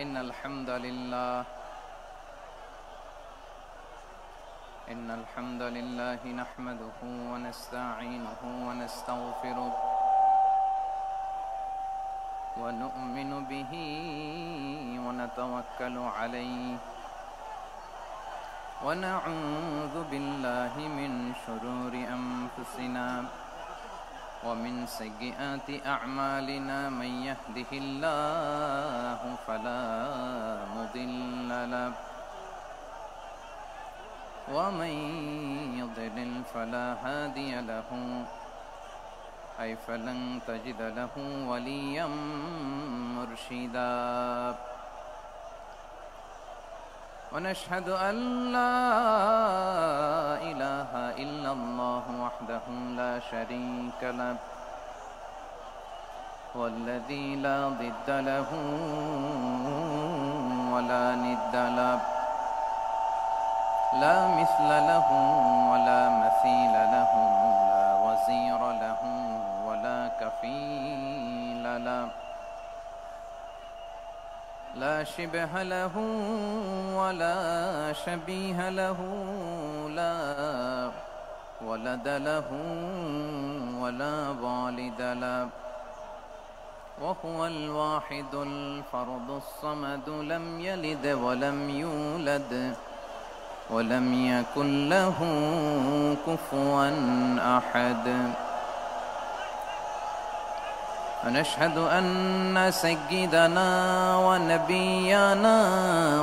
إن الحمد لله نحمده ونستعينه ونستغفره ونؤمن به ونتوكل عليه ونعوذ بالله من شرور أنفسنا ومن سيئات أعمالنا من يهده الله فلا مضل له ومن يضلل فلا هادي له أي فلن تجد له وليا مرشدا ونشهد أن لا إله إلا الله وحده لا شريك له والذي لا ضد له ولا ند له لا مثل له ولا مثيل له لا وزير له ولا كفيل له لا شبه له ولا شبيه له لا ولد له ولا والد له وهو الواحد الفرد الصمد لم يلد ولم يولد ولم يكن له كفوا أحد ونشهد أن سيدنا ونبينا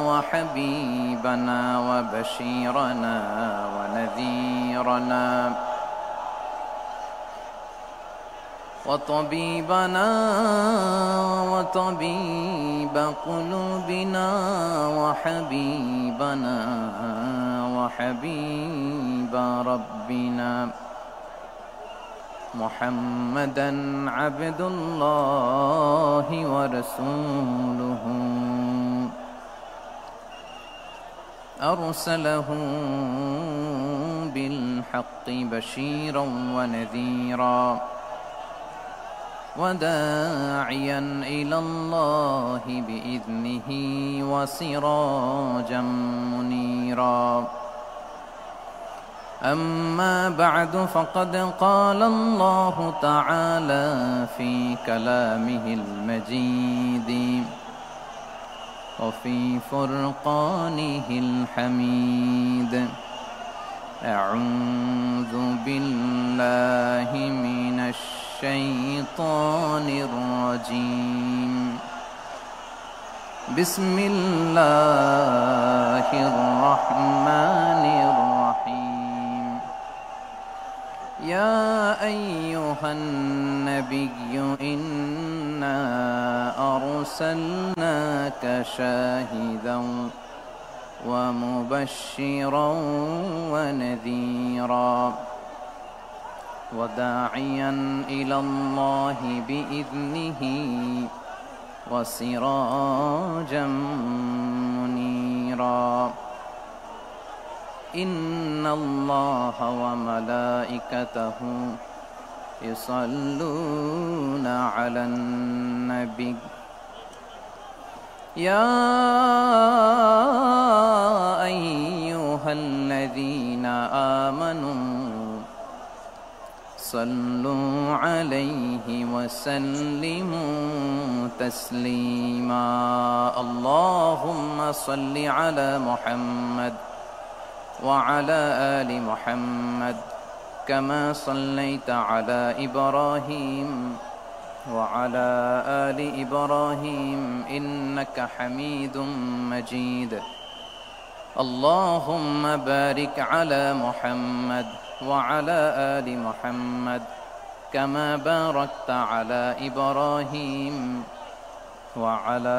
وحبيبنا وبشيرنا ونذيرنا وطبيبنا وطبيب قلوبنا وحبيبنا وحبيب ربنا محمدا عبد الله ورسوله أرسله بالحق بشيرا ونذيرا وداعيا إلى الله بإذنه وسراجا منيرا أما بعد فقد قال الله تعالى في كلامه المجيد وفي فرقانه الحميد أعوذ بالله من الشيطان الرجيم بسم الله الرحمن الرحيم يا أيها النبي إنا أرسلناك شاهدا ومبشرا ونذيرا وداعيا إلى الله بإذنه وسراجا منيرا إن الله وملائكته يصلون على النبي يا أيها الذين آمنوا صلوا عليه وسلموا تسليما اللهم صل على محمد وعلى آل محمد كما صليت على إبراهيم وعلى آل إبراهيم إنك حميد مجيد اللهم بارك على محمد وعلى آل محمد كما باركت على إبراهيم وعلى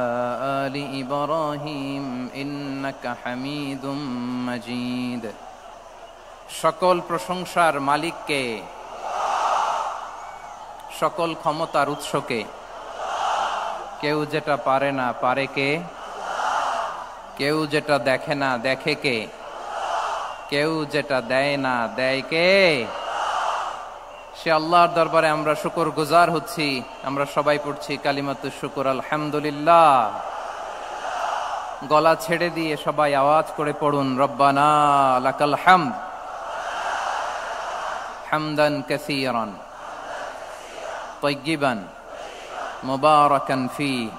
آل إبراهيم إنك حميد مجيد সকল প্রশংসার মালিককে সকল ক্ষমতার উৎসকে কেউ যেটা পারে না পারে কে কেউ যেটা দেখে না দেখে কে কেউ যেটা দেয় না দেয় কে সে আল্লাহর দরবারে আমরা শুকর গুজার হচ্ছি। আমরা সবাই পড়ছি কালিমাতুশ শুকর আলহামদুলিল্লাহ। গলা ছেড়ে দিয়ে সবাই আওয়াজ করে পড়ুন, রব্বানা লাকাল হামদ হামদান কাসীরান তাইয়্যিবান মুবারাকান ফীহি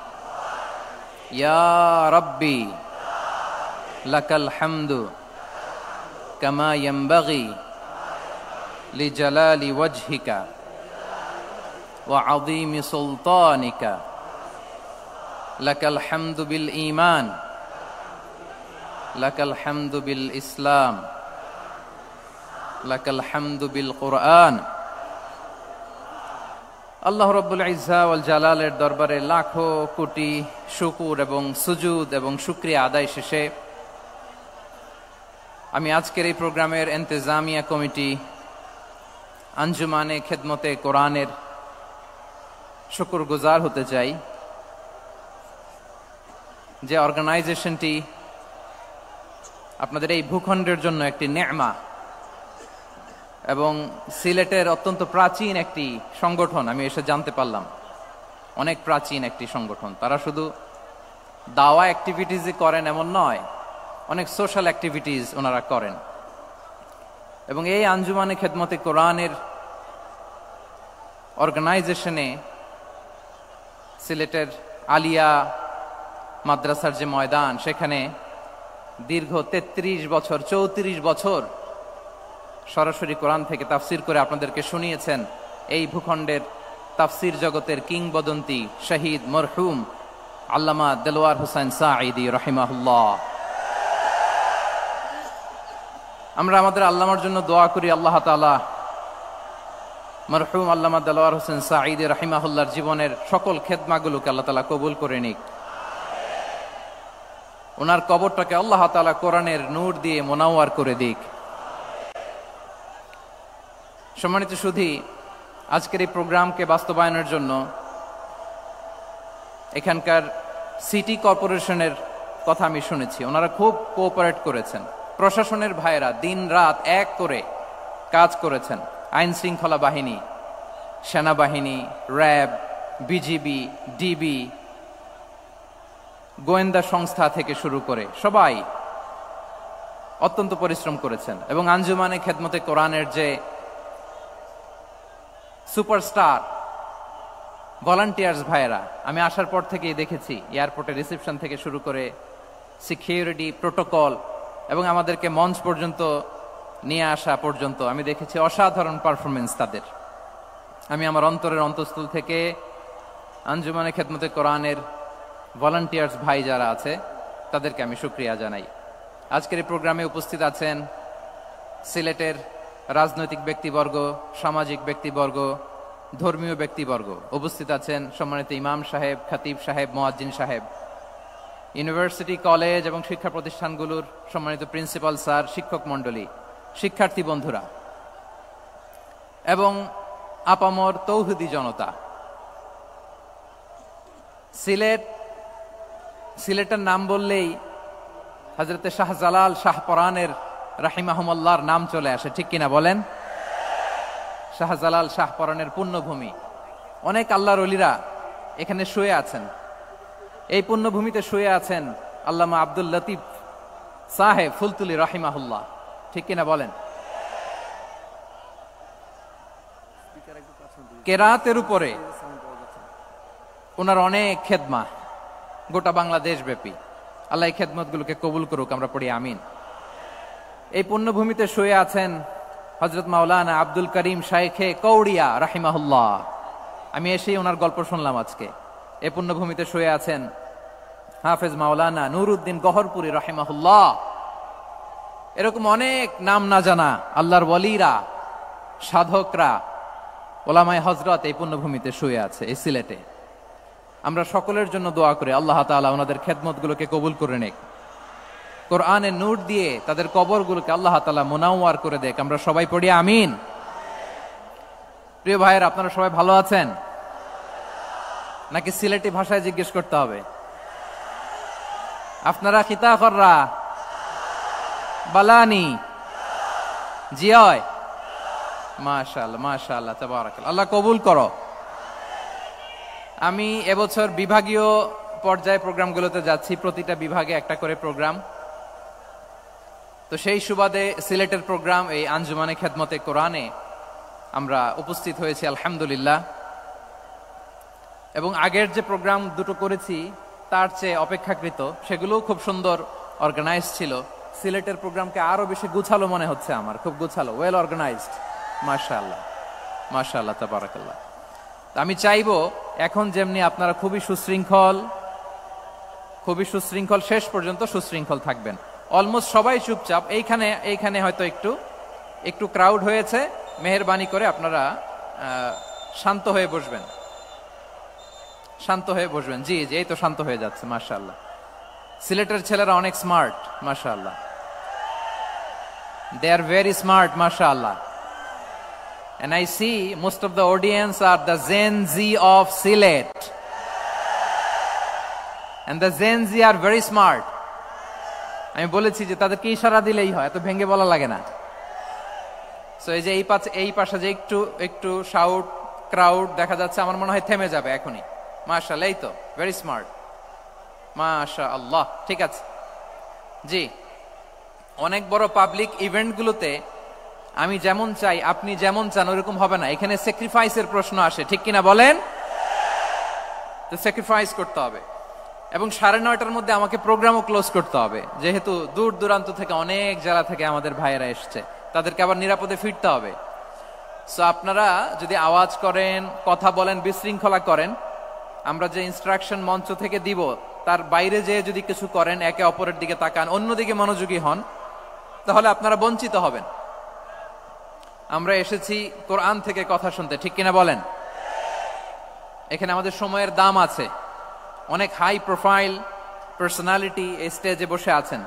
ইয়া রাব্বি লাকাল হামদু কামা ইয়ানবাগি লিজালালি ওয়াজহিকা ওয়া আযীমি সুলতানিকা লাকাল হামদু বিল ঈমান লাকাল হামদু বিল ইসলাম লাকাল হামদু বিল কুরআন। আল্লাহ রাব্বুল ইজ্জা ওয়াল জালালের দরবারে লাখো কোটি শুকর এবং সুজুদ এবং শুকরিয়া আদায় শেষে আমি আজকের এই প্রোগ্রামের ইন্তেজামিয়া কমিটি আঞ্জুমানে খেদমতে কোরআনের শুকরগুজার হতে চাই, যে অর্গানাইজেশনটি আপনাদের এই ভূখণ্ডের জন্য একটি নেমা এবং সিলেটের অত্যন্ত প্রাচীন একটি সংগঠন। আমি এসে জানতে পারলাম অনেক প্রাচীন একটি সংগঠন। তারা শুধু দাওয়া অ্যাক্টিভিটিসই করেন এমন নয়, অনেক সোশ্যাল অ্যাক্টিভিটিস ওনারা করেন। এবং এই আঞ্জুমানে খেদমতে কোরআনের অর্গানাইজেশনে সিলেটের আলিয়া মাদ্রাসার যে ময়দান, সেখানে দীর্ঘ 33 বছর 34 বছর সরাসরি কোরআন থেকে তাফসির করে আপনাদেরকে শুনিয়েছেন এই ভূখণ্ডের তাফসির জগতের কিংবদন্তি শহীদ মরহুম আল্লামা দেলোয়ার হোসেন সাঈদী রাহিমাহুল্লাহ। আমরা আমাদের আল্লামার জন্য দোয়া করি, আল্লাহ তাআলা মরহুম আল্লামা দেলোয়ার হোসেন সাঈদী রাহিমাহুল্লাহর জীবনের সকল খেদমাগুলোকে আল্লাহ তাআলা কবুল করে নিক। ওনার কবরটাকে আল্লাহ তাআলা কোরআনের নূর দিয়ে মোনাওয়ার করে দিক। সম্মানিত সুধী, আজকের এই প্রোগ্রামকে বাস্তবায়নের জন্য এখানকার সিটি কর্পোরেশনের কথা আমি শুনেছি, ওনারা খুব কোঅপারেট করেছেন। প্রশাসনের ভাইয়েরা দিন রাত এক করে কাজ করেছেন। আইন শৃঙ্খলা বাহিনী, সেনাবাহিনী, র্যাব, বিজিবি, ডিবি, গোয়েন্দা সংস্থা থেকে শুরু করে সবাই অত্যন্ত পরিশ্রম করেছেন। এবং আঞ্জুমানে খেদমতে কোরআনের যে সুপারস্টার ভলান্টিয়ার্স ভাইয়েরা, আমি আসার পর থেকেই দেখেছি এয়ারপোর্টে রিসেপশন থেকে শুরু করে সিকিউরিটি প্রোটোকল এবং আমাদেরকে মঞ্চ পর্যন্ত নিয়ে আসা পর্যন্ত আমি দেখেছি অসাধারণ পারফরমেন্স তাদের। আমি আমার অন্তরের অন্তঃস্থল থেকে আঞ্জুমানে খেদমতে কোরআনের ভলান্টিয়ার্স ভাই যারা আছে তাদেরকে আমি শুকরিয়া জানাই। আজকের এই প্রোগ্রামে উপস্থিত আছেন সিলেটের রাজনৈতিক ব্যক্তিবর্গ, সামাজিক ব্যক্তিবর্গ, ধর্মীয় ব্যক্তিবর্গ। উপস্থিত আছেন সম্মানিত ইমাম সাহেব, খতিব সাহেব, মুয়াজ্জিন সাহেব, ইউনিভার্সিটি, কলেজ এবং শিক্ষা প্রতিষ্ঠানগুলোর সম্মানিত প্রিন্সিপাল স্যার, শিক্ষক মণ্ডলী, শিক্ষার্থী বন্ধুরা এবং আপামর তৌহিদি জনতা। সিলেটের নাম বললেই হযরতে শাহজালাল শাহপরানের রাহিমাহুমুল্লাহর নাম চলে আসে, ঠিক কিনা বলেন? শাহজালাল শাহপরানের পুণ্যভূমি। অনেক আল্লাহর ওলিরা এখানে শুয়ে আছেন। এই পুণ্যভূমিতে শুয়ে আছেন আল্লামা আব্দুল লতিফ সাহেব ফুলতুলি রাহিমাহুল্লাহ, ঠিক কিনা বলেন? কেরাতের উপরে ওনার অনেক খেদমা গোটা বাংলাদেশ ব্যাপী। আল্লাহ এই খেদমতগুলোকে কবুল করুক, আমরা পড়ি আমিন। এই পুণ্যভূমিতে শুয়ে আছেন হযরত মাওলানা আব্দুল করিম শাইখে কৌড়িয়া রাহিমাহুল্লাহ। আমি এসেই ওনার গল্প শুনলাম আজকে। এই পুণ্যভূমিতে শুয়ে আছেন হাফেজ মাওলানা নুরউদ্দিন গহরপুরী রাহিমাহুল্লাহ। এরকম অনেক নাম না জানা আল্লাহর ওয়ালিরা, সাধকরা, ওলামায়ে হযরত এই পুণ্যভূমিতে শুয়ে আছে এই সিলেটে। আমরা সকলের জন্য দোয়া করি আল্লাহ তাআলা ওনাদের খেদমতগুলোকে কবুল করে নেক, কোরআনের নূর দিয়ে তাদের কবরগুলোকে আল্লাহ তাআলা মুনাওয়ার করে দেখ। আমরা সবাই পড়ি আমিন। প্রিয় ভাইয়েরা, আপনারা সবাই ভালো আছেন নাকি সিলেটি ভাষায় জিজ্ঞেস করতে হবে? আপনারা খিতা কররা বালানি জিয়? মাশাআল্লাহ মাশাআল্লাহ, তাবারাকাল্লাহ, আল্লাহ কবুল করো। আমি এবছর বিভাগীয় পর্যায়ে প্রোগ্রামগুলোতে যাচ্ছি, প্রতিটা বিভাগে একটা করে প্রোগ্রাম। তো সেই সুবাদে সিলেটের প্রোগ্রাম এই আঞ্জুমানে খেদমতে কোরআনে আমরা উপস্থিত হয়েছি আলহামদুলিল্লাহ। এবং আগের যে প্রোগ্রাম দুটো করেছি তার চেয়ে অপেক্ষাকৃত সেগুলোও খুব সুন্দর অর্গানাইজ ছিল। সিলেটের প্রোগ্রামকে আরো বেশি গুছালো মনে হচ্ছে আমার, খুব গুছালো, ওয়েল অর্গানাইজড। মাশাআল্লাহ, মাশাআল্লাহ, তাবারাকাল্লাহ। আমি চাইবো এখন যেমনি আপনারা খুবই সুশৃঙ্খল শেষ পর্যন্ত সুশৃঙ্খল থাকবেন। অলমোস্ট সবাই চুপচাপ, এইখানে হয়তো একটু ক্রাউড হয়েছে, মেহেরবানি করে আপনারা শান্ত হয়ে বসবেন, শান্ত হয়ে বসবেন। জি জি, এই তো শান্ত হয়ে যাচ্ছে। মাশাআল্লাহ, সিলেটের ছেলেরা অনেক স্মার্ট, মাশাআল্লাহ, they are very smart, mashallah. And I see most of the audience are the Gen Z of Silet, and the Gen Z are very smart. আমি বলেছি যে তাদেরকে ইশারা দিলেই হয়, এত ভেঙে বলা লাগে না। সো এই যে এই পাশে যে একটু শাউট ক্রাউড দেখা যাচ্ছে, আমার মনে হয় থেমে যাবে এখনই। মাশাআল্লাহ, এই তো ভেরি স্মার্ট, মাশাআল্লাহ। ঠিক আছে জি, অনেক বড় পাবলিক ইভেন্টগুলোতে আমি যেমন চাই আপনি যেমন চান ওরকম হবে না, এখানে স্যাক্রিফাইসের প্রশ্ন আসে, ঠিক কিনা বলেন? তো স্যাক্রিফাইস করতে হবে। এবং 9:30টার মধ্যে আমাকে প্রোগ্রামও ক্লোজ করতে হবে, যেহেতু দূর দূরান্ত থেকে অনেক জেলা থেকে আমাদের ভাইয়েরা এসছে, তাদেরকে আবার নিরাপদে ফিরতে হবে। সো আপনারা যদি আওয়াজ করেন, কথা বলেন, বিশৃঙ্খলা করেন, আমরা যে ইনস্ট্রাকশন মঞ্চ থেকে দিব তার বাইরে যে যদি কিছু করেন, একে অপরের দিকে তাকান, অন্যদিকে মনোযোগী হন, তাহলে আপনারা বঞ্চিত হবেন। আমরা এসেছি কোরআন থেকে কথা শুনতে, ঠিক কিনা বলেন? এখানে আমাদের সময়ের দাম আছে। অনেক হাই প্রোফাইল পার্সোনালিটি এই স্টেজে বসে আছেন।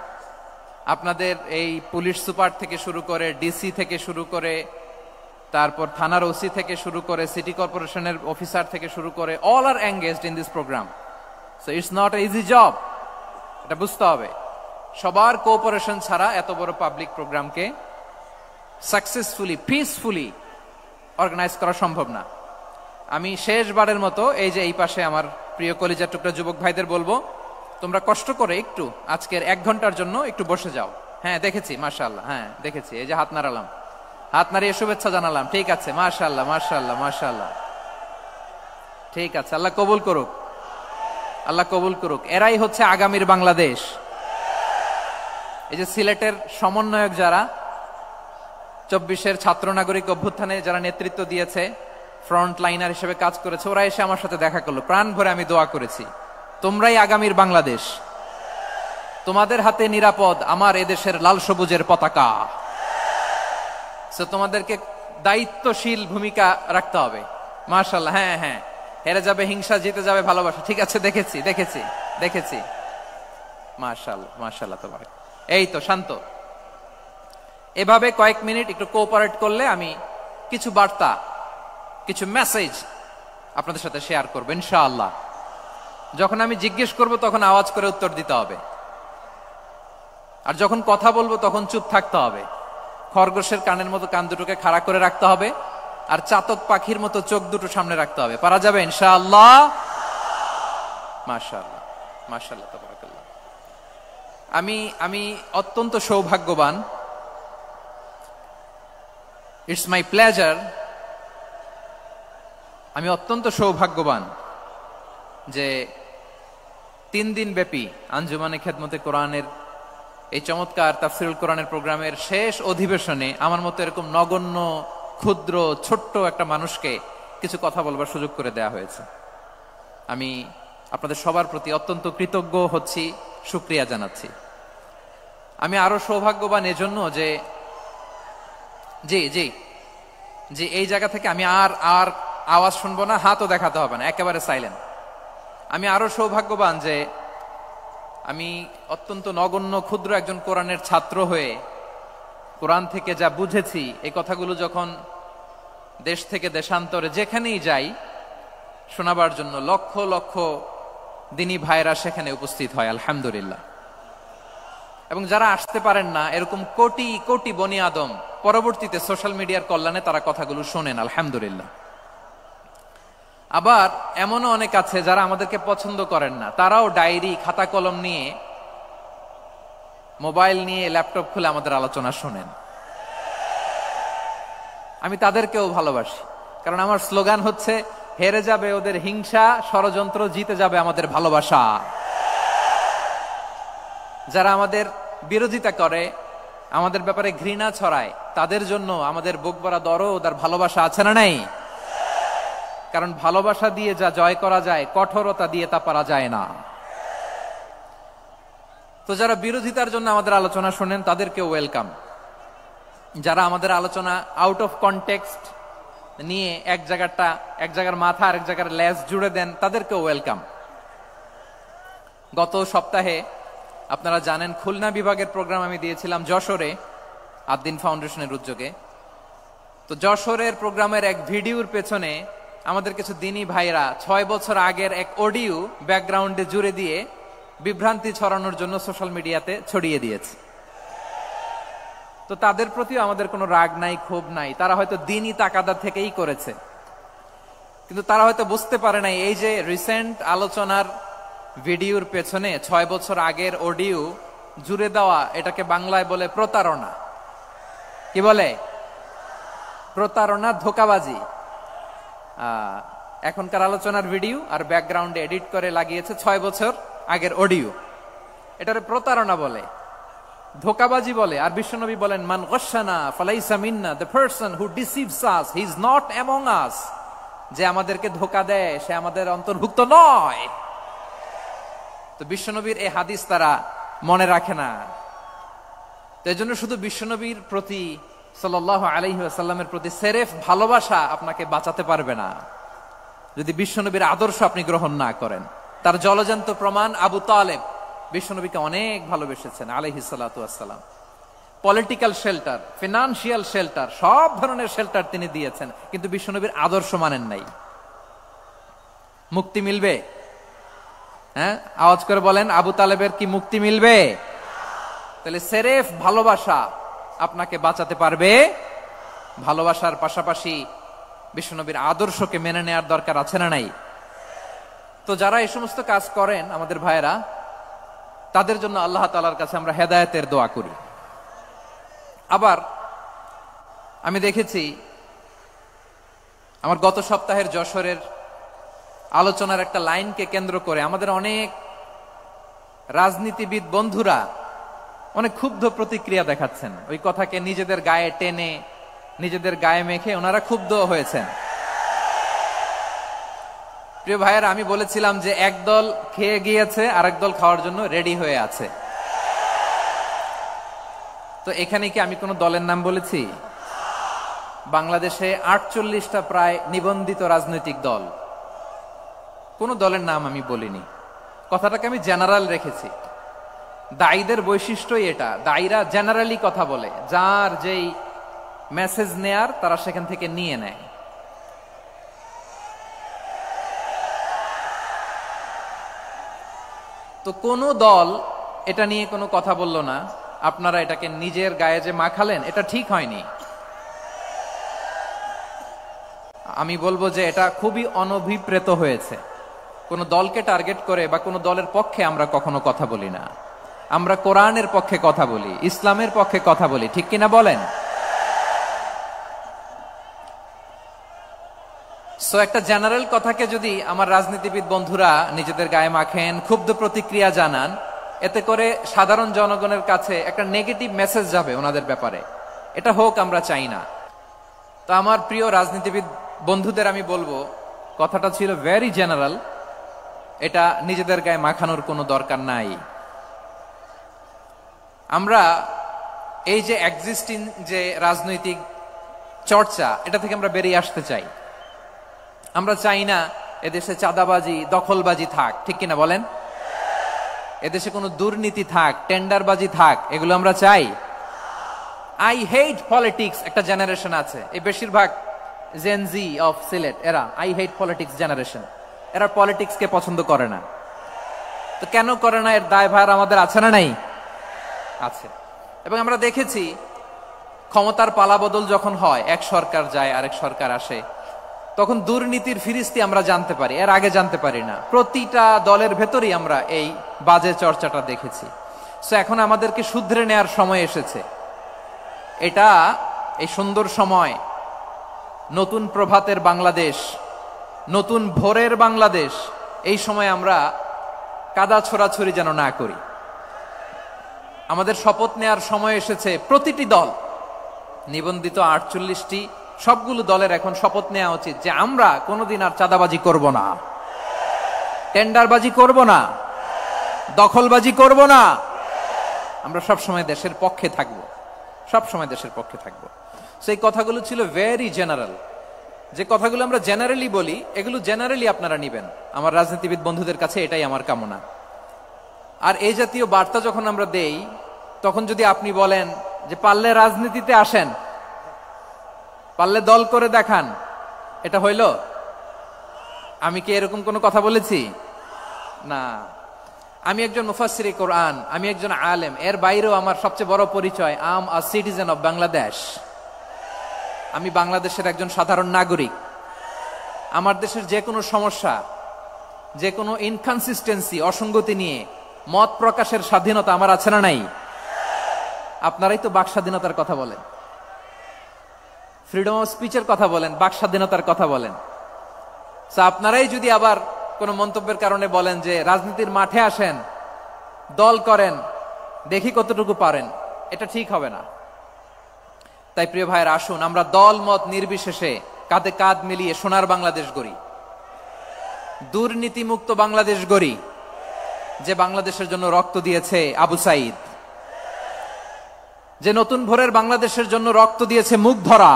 আপনাদের এই পুলিশ সুপার থেকে শুরু করে, ডিসি থেকে শুরু করে, তারপর থানার ওসি থেকে শুরু করে, সিটি কর্পোরেশনের অফিসার থেকে শুরু করে, all are engaged in this program. So it's not a easy job, এটা বুঝতে হবে। সবার কোঅপারেশন ছাড়া এত বড় পাবলিক প্রোগ্রামকে সাকসেসফুলি, পিসফুলি অর্গানাইজ করা সম্ভব না। আমি শেষবারের মতো এই যে এই পাশে আমার প্রিয় কলিজার টুকরা যুবক ভাইদের বলবো, তোমরা কষ্ট করে একটু আজকের 1 ঘন্টার জন্য একটু বসে যাও। হ্যাঁ দেখেছি, মাশাআল্লাহ, হ্যাঁ দেখেছি, এই যে হাত নাড়ালাম, হাত নাড়িয়ে শুভেচ্ছা জানালাম, ঠিক আছে, মাশাআল্লাহ, মাশাআল্লাহ, মাশাআল্লাহ, ঠিক আছে। আল্লাহ কবুল করুক, আল্লাহ কবুল করুক। এরাই হচ্ছে আগামীর বাংলাদেশ। এই যে সিলেটের সমন্বয়ক যারা 24-এর ছাত্র নাগরিক অভ্যুত্থানে যারা নেতৃত্ব দিয়েছে, ফ্রন্ট লাইনার হিসেবে কাজ করেছে, ওরা এসে আমার সাথে দেখা করলো, প্রাণ ভরে আমি দোয়া করেছি, তোমরাই আগামীর বাংলাদেশ, তোমাদের হাতে নিরাপদ আমার এদেশের লাল সবুজের পতাকা। সো তোমাদেরকে দায়িত্বশীল ভূমিকা রাখতে হবে। মাশাআল্লাহ, হ্যাঁ হ্যাঁ, হেরে যাবে হিংসা, জিতে যাবে ভালোবাসা, ঠিক আছে, দেখেছি। মাশাআল্লাহ, মাশাআল্লাহ, তাবারাক। এই তো শান্ত। এভাবে কয়েক মিনিট একটু কোঅপারেট করলে আমি কিছু বার্তা, কিছু মেসেজ আপনাদের সাথে শেয়ার করবো ইনশাআল্লাহ। যখন আমি জিজ্ঞেস করব তখন আওয়াজ করে উত্তর দিতে হবে, আর যখন কথা বলবো তখন চুপ থাকতে হবে। খরগোশের কানের মতো কান দুটোকে খাড়া করে রাখতে হবে, আর চাতক পাখির মতো চোখ দুটো সামনে রাখতে হবে। পারা যাবে ইনশাআল্লাহ? মাশাআল্লাহ, মাশাআল্লাহ, তাবারাকাল্লাহ। আমি অত্যন্ত সৌভাগ্যবান, ইটস মাই প্লেজার, আমি অত্যন্ত সৌভাগ্যবান যে 3 দিন ব্যাপী আঞ্জুমানে খেদমতে কোরআনের এই চমৎকার তাফসীরুল কোরআনের প্রোগ্রামের শেষ অধিবেশনে আমার মতো এরকম নগণ্য, ক্ষুদ্র, ছোট্ট একটা মানুষকে কিছু কথা বলবার সুযোগ করে দেয়া হয়েছে। আমি আপনাদের সবার প্রতি অত্যন্ত কৃতজ্ঞ হচ্ছি, শুকরিয়া জানাচ্ছি। আমি আরো সৌভাগ্যবান এজন্য যে জি এই জায়গা থেকে আমি আর আওয়াজ শুনবো না, হাতও দেখাতে হবে না, একেবারে সাইলেন্ট। আমি আরো সৌভাগ্যবান যে আমি অত্যন্ত নগণ্য, ক্ষুদ্র একজন কোরআনের ছাত্র হয়ে কোরআন থেকে যা বুঝেছি, এই কথাগুলো যখন দেশ থেকে দেশান্তরে যেখানেই যাই শোনাবার জন্য লক্ষ লক্ষ দিনী ভাইরা সেখানে উপস্থিত হয় আলহামদুলিল্লাহ। এবং যারা আসতে পারেন না, এরকম কোটি কোটি বনি আদম পরবর্তীতে সোশ্যাল মিডিয়ার কল্যাণে তারা কথাগুলো শোনেন আলহামদুলিল্লাহ। আবার এমনও অনেক আছে যারা আমাদেরকে পছন্দ করেন না, তারাও ডায়েরি খাতা কলম নিয়ে, মোবাইল নিয়ে, ল্যাপটপ খুলে আমাদের আলোচনা শোনেন। আমি তাদেরকেও ভালোবাসি, কারণ আমার স্লোগান হচ্ছে, হেরে যাবে ওদের হিংসা ষড়যন্ত্র, জিতে যাবে আমাদের ভালোবাসা। যারা আমাদের বিরোধিতা করে, আমাদের ব্যাপারে ঘৃণা ছড়ায়, তাদের জন্য আমাদের বুক ভরা দরদ আর ভালোবাসা আছে না নাই? কারণ ভালোবাসা দিয়ে যা জয় করা যায়, কঠোরতা দিয়ে তা পারা যায় না। তো যারা বিরোধিতার জন্য আমাদের আলোচনা শোনেন তাদেরকে ওয়েলকাম। যারা আমাদের আলোচনা আউট অফ কনটেক্সট নিয়ে এক জায়গার মাথা আর এক জায়গার লেজ জুড়ে দেন, তাদেরকে ওয়েলকাম। গত সপ্তাহে আপনারা জানেন খুলনা বিভাগের প্রোগ্রাম আমি দিয়েছিলাম যশোরে, আদ্দিন ফাউন্ডেশনের উদ্যোগে। তো যশোরের প্রোগ্রামের এক ভিডিওর পেছনে আমাদের কিছু দিনী ভাইরা 6 বছর আগের এক অডিও ব্যাকগ্রাউন্ডে জুড়ে দিয়ে বিভ্রান্তি ছড়ানোর জন্য সোশ্যাল মিডিয়াতে ছড়িয়ে দিয়েছে। তো তাদের প্রতিও আমাদের কোনো রাগ নাই, ক্ষোভ নাই। তারা হয়তো দিনই তাকাদা থেকেই করেছে, কিন্তু তারা হয়তো বুঝতে পারে নাই এই যে রিসেন্ট আলোচনার ভিডিওর পেছনে 6 বছর আগের অডিও জুড়ে দেওয়া, এটাকে বাংলায় বলে প্রতারণা। কি বলে? প্রতারণা, ধোঁকাবাজি। এখনকার আলোচনার ভিডিও আর ব্যাকগ্রাউন্ডে এডিট করে লাগিয়েছে 6 বছর আগের অডিও। এটারে প্রতারণা বলে, ধোঁকাবাজি বলে। আর বিশ্বনবী বলেন, মান গশানা ফালাইসা মিন্না, the person who deceives us he is not among us. যে আমাদেরকে ধোঁকা দেয় সে আমাদের অন্তর্ভুক্ত নয়। তো বিশ্বনবীর এই হাদিস তারা মনে রাখে না। তো এই জন্য শুধু বিশ্বনবীর প্রতি সাল্লাল্লাহু আলাইহি ওয়াসাল্লামের প্রতি সেরেফ ভালোবাসা আপনাকে বাঁচাতে পারবে না যদি বিশ্বনবীর আদর্শ আপনি গ্রহণ না করেন। তার জলজান্ত প্রমাণ, আবু তালেব বিশ্বনবীকে অনেক ভালোবেসেছেন আলাইহিস সালাতু ওয়াসসালাম। পলিটিক্যাল শেল্টার, ফিনান্সিয়াল শেল্টার, সব ধরনের শেল্টার তিনি দিয়েছেন, কিন্তু বিশ্বনবীর আদর্শ মানেন নাই। মুক্তি মিলবে? হ্যাঁ, আওয়াজ করে বলেন, আবু তালেবের কি মুক্তি মিলবে? তাহলে সেরেফ ভালোবাসা আপনাকে বাঁচাতে পারবে। ভালোবাসার পাশাপাশি বিশ্বনবীর আদর্শকে মেনে নেওয়ার দরকার আছে না নাই? তো যারা এই সমস্ত কাজ করেন আমাদের ভাইয়েরা, তাদের জন্য আল্লাহ তাআলার কাছে আমরা হেদায়েতের দোয়া করি। আবার আমি দেখেছি আমার গত সপ্তাহের যশোরের আলোচনার একটা লাইনকে কেন্দ্র করে আমাদের অনেক রাজনীতিবিদ বন্ধুরা অনেক ক্ষুব্ধ প্রতিক্রিয়া দেখাচ্ছেন। ওই কথাকে নিজেদের গায়ে টেনে, নিজেদের গায়ে মেখে ওনারা ক্ষুব্ধ হয়েছেন। প্রিয় ভাইয়েরা, আমি বলেছিলাম যে একদল খেয়ে গিয়েছে, আরেক দল খাওয়ার জন্য রেডি হয়ে আছে। তো এখানে কি আমি কোনো দলের নাম বলেছি? বাংলাদেশে 48টা প্রায় নিবন্ধিত রাজনৈতিক দল, কোন দলের নাম আমি বলিনি। কথাটাকে আমি জেনারেল রেখেছি। দায়ীদের বৈশিষ্ট্যই এটা, দায়ীরা জেনারেলি কথা বলে, যার যেই মেসেজ নেয়ার তারা সেখান থেকে নিয়ে নেয়। তো কোন দল এটা নিয়ে কোনো কথা বলল না। আপনারা এটাকে নিজের গায়ে যে মাখালেন, এটা ঠিক হয়নি। আমি বলবো যে এটা খুবই অনভিপ্রেত হয়েছে। কোন দলকে টার্গেট করে বা কোন দলের পক্ষে আমরা কখনো কথা বলি না। আমরা কোরআনের পক্ষে কথা বলি, ইসলামের পক্ষে কথা বলি, ঠিক কিনা বলেন? সো একটা জেনারেল কথাকে যদি আমার রাজনীতিবিদ বন্ধুরা নিজেদের গায়ে মাখেন, ক্ষুব্ধ প্রতিক্রিয়া জানান, এতে করে সাধারণ জনগণের কাছে একটা নেগেটিভ মেসেজ যাবে ওনাদের ব্যাপারে। এটা হোক আমরা চাই না। তো আমার প্রিয় রাজনীতিবিদ বন্ধুদের আমি বলবো, কথাটা ছিল ভেরি জেনারেল, এটা নিজেদের গায়ে মাখানোর কোনো দরকার নাই। আমরা এই যে এক্সিস্টিং যে রাজনৈতিক চর্চা, এটা থেকে আমরা বেরিয়ে আসতে চাই। আমরা চাই না এদেশে চাঁদাবাজি, দখলবাজি থাক, ঠিক কিনা বলেন? এদেশে কোনো দুর্নীতি থাক, টেন্ডারবাজি থাক, এগুলো আমরা চাই? আই হেট পলিটিক্স একটা জেনারেশন আছে, এই বেশিরভাগ জেনজি অফ সিলেট, এরা আই হেট পলিটিক্স জেনারেশন। এরা পলিটিক্সকে পছন্দ করে না। তো কেন করে না, এর দায়ভার আমাদের আছে না নাই? আছে। এবং আমরা দেখেছি ক্ষমতার পালাবদল যখন হয়, এক সরকার যায় আরেক সরকার আসে, তখন দুর্নীতির ফিরিস্তি আমরা জানতে পারি, এর আগে জানতে পারি না। প্রতিটা দলের ভেতরেই আমরা এই বাজে চর্চাটা দেখেছি। সো এখন আমাদেরকে শুধরে নেয়ার সময় এসেছে। এটা এই সুন্দর সময়, নতুন প্রভাতের বাংলাদেশ, নতুন ভোরের বাংলাদেশ, এই সময় আমরা কাদা ছোড়াছুড়ি যেন না করি। আমাদের শপথ নেয়ার সময় এসেছে। প্রতিটি দল, নিবন্ধিত 48টি, সবগুলো দলের এখন শপথ নেওয়া উচিত যে আমরা কোনোদিন আর চাঁদাবাজি করব না, টেন্ডারবাজি করব না, দখলবাজি করব না। আমরা সবসময় দেশের পক্ষে থাকব, সবসময় দেশের পক্ষে থাকব। সেই কথাগুলো ছিল ভেরি জেনারেল। যে কথাগুলো আমরা জেনারেলি বলি, এগুলো জেনারেলি আপনারা নিবেন। আমার রাজনীতিবিদ বন্ধুদের কাছে এটাই আমার কামনা। আর এই জাতীয় বার্তা যখন আমরা দেই, তখন যদি আপনি বলেন যে পারলে রাজনীতিতে আসেন, পারলে দল করে দেখান, এটা হইল? আমি কি এরকম কোনো কথা বলেছি? না। আমি একজন মুফাসসিরে কোরআন, আমি একজন আলেম, এর বাইরেও আমার সবচেয়ে বড় পরিচয় আম আ সিটিজেন অফ বাংলাদেশ। আমি বাংলাদেশের একজন সাধারণ নাগরিক। আমার দেশের যে কোনো সমস্যা, যে কোনো ইনকনসিস্টেন্সি, অসঙ্গতি নিয়ে মত প্রকাশের স্বাধীনতা আমার আছে না নাই? আপনারাই তো বাক স্বাধীনতার কথা বলেন, ফ্রিডম অফ স্পিচের কথা বলেন, বাক স্বাধীনতার কথা বলেন। আপনারাই যদি আবার কোন মন্তব্যের কারণে বলেন যে রাজনীতির মাঠে আসেন, দল করেন, দেখি কতটুকু পারেন, এটা ঠিক হবে না। তাই প্রিয় ভাইয়ের, আসুন আমরা দল মত নির্বিশেষে কাঁধে কাঁধ মিলিয়ে সোনার বাংলাদেশ গড়ি, দুর্নীতিমুক্ত বাংলাদেশ গড়ি, যে বাংলাদেশের জন্য রক্ত দিয়েছে আবু সাইদ, যে নতুন ভোরের বাংলাদেশের জন্য রক্ত দিয়েছে মুগ্ধরা,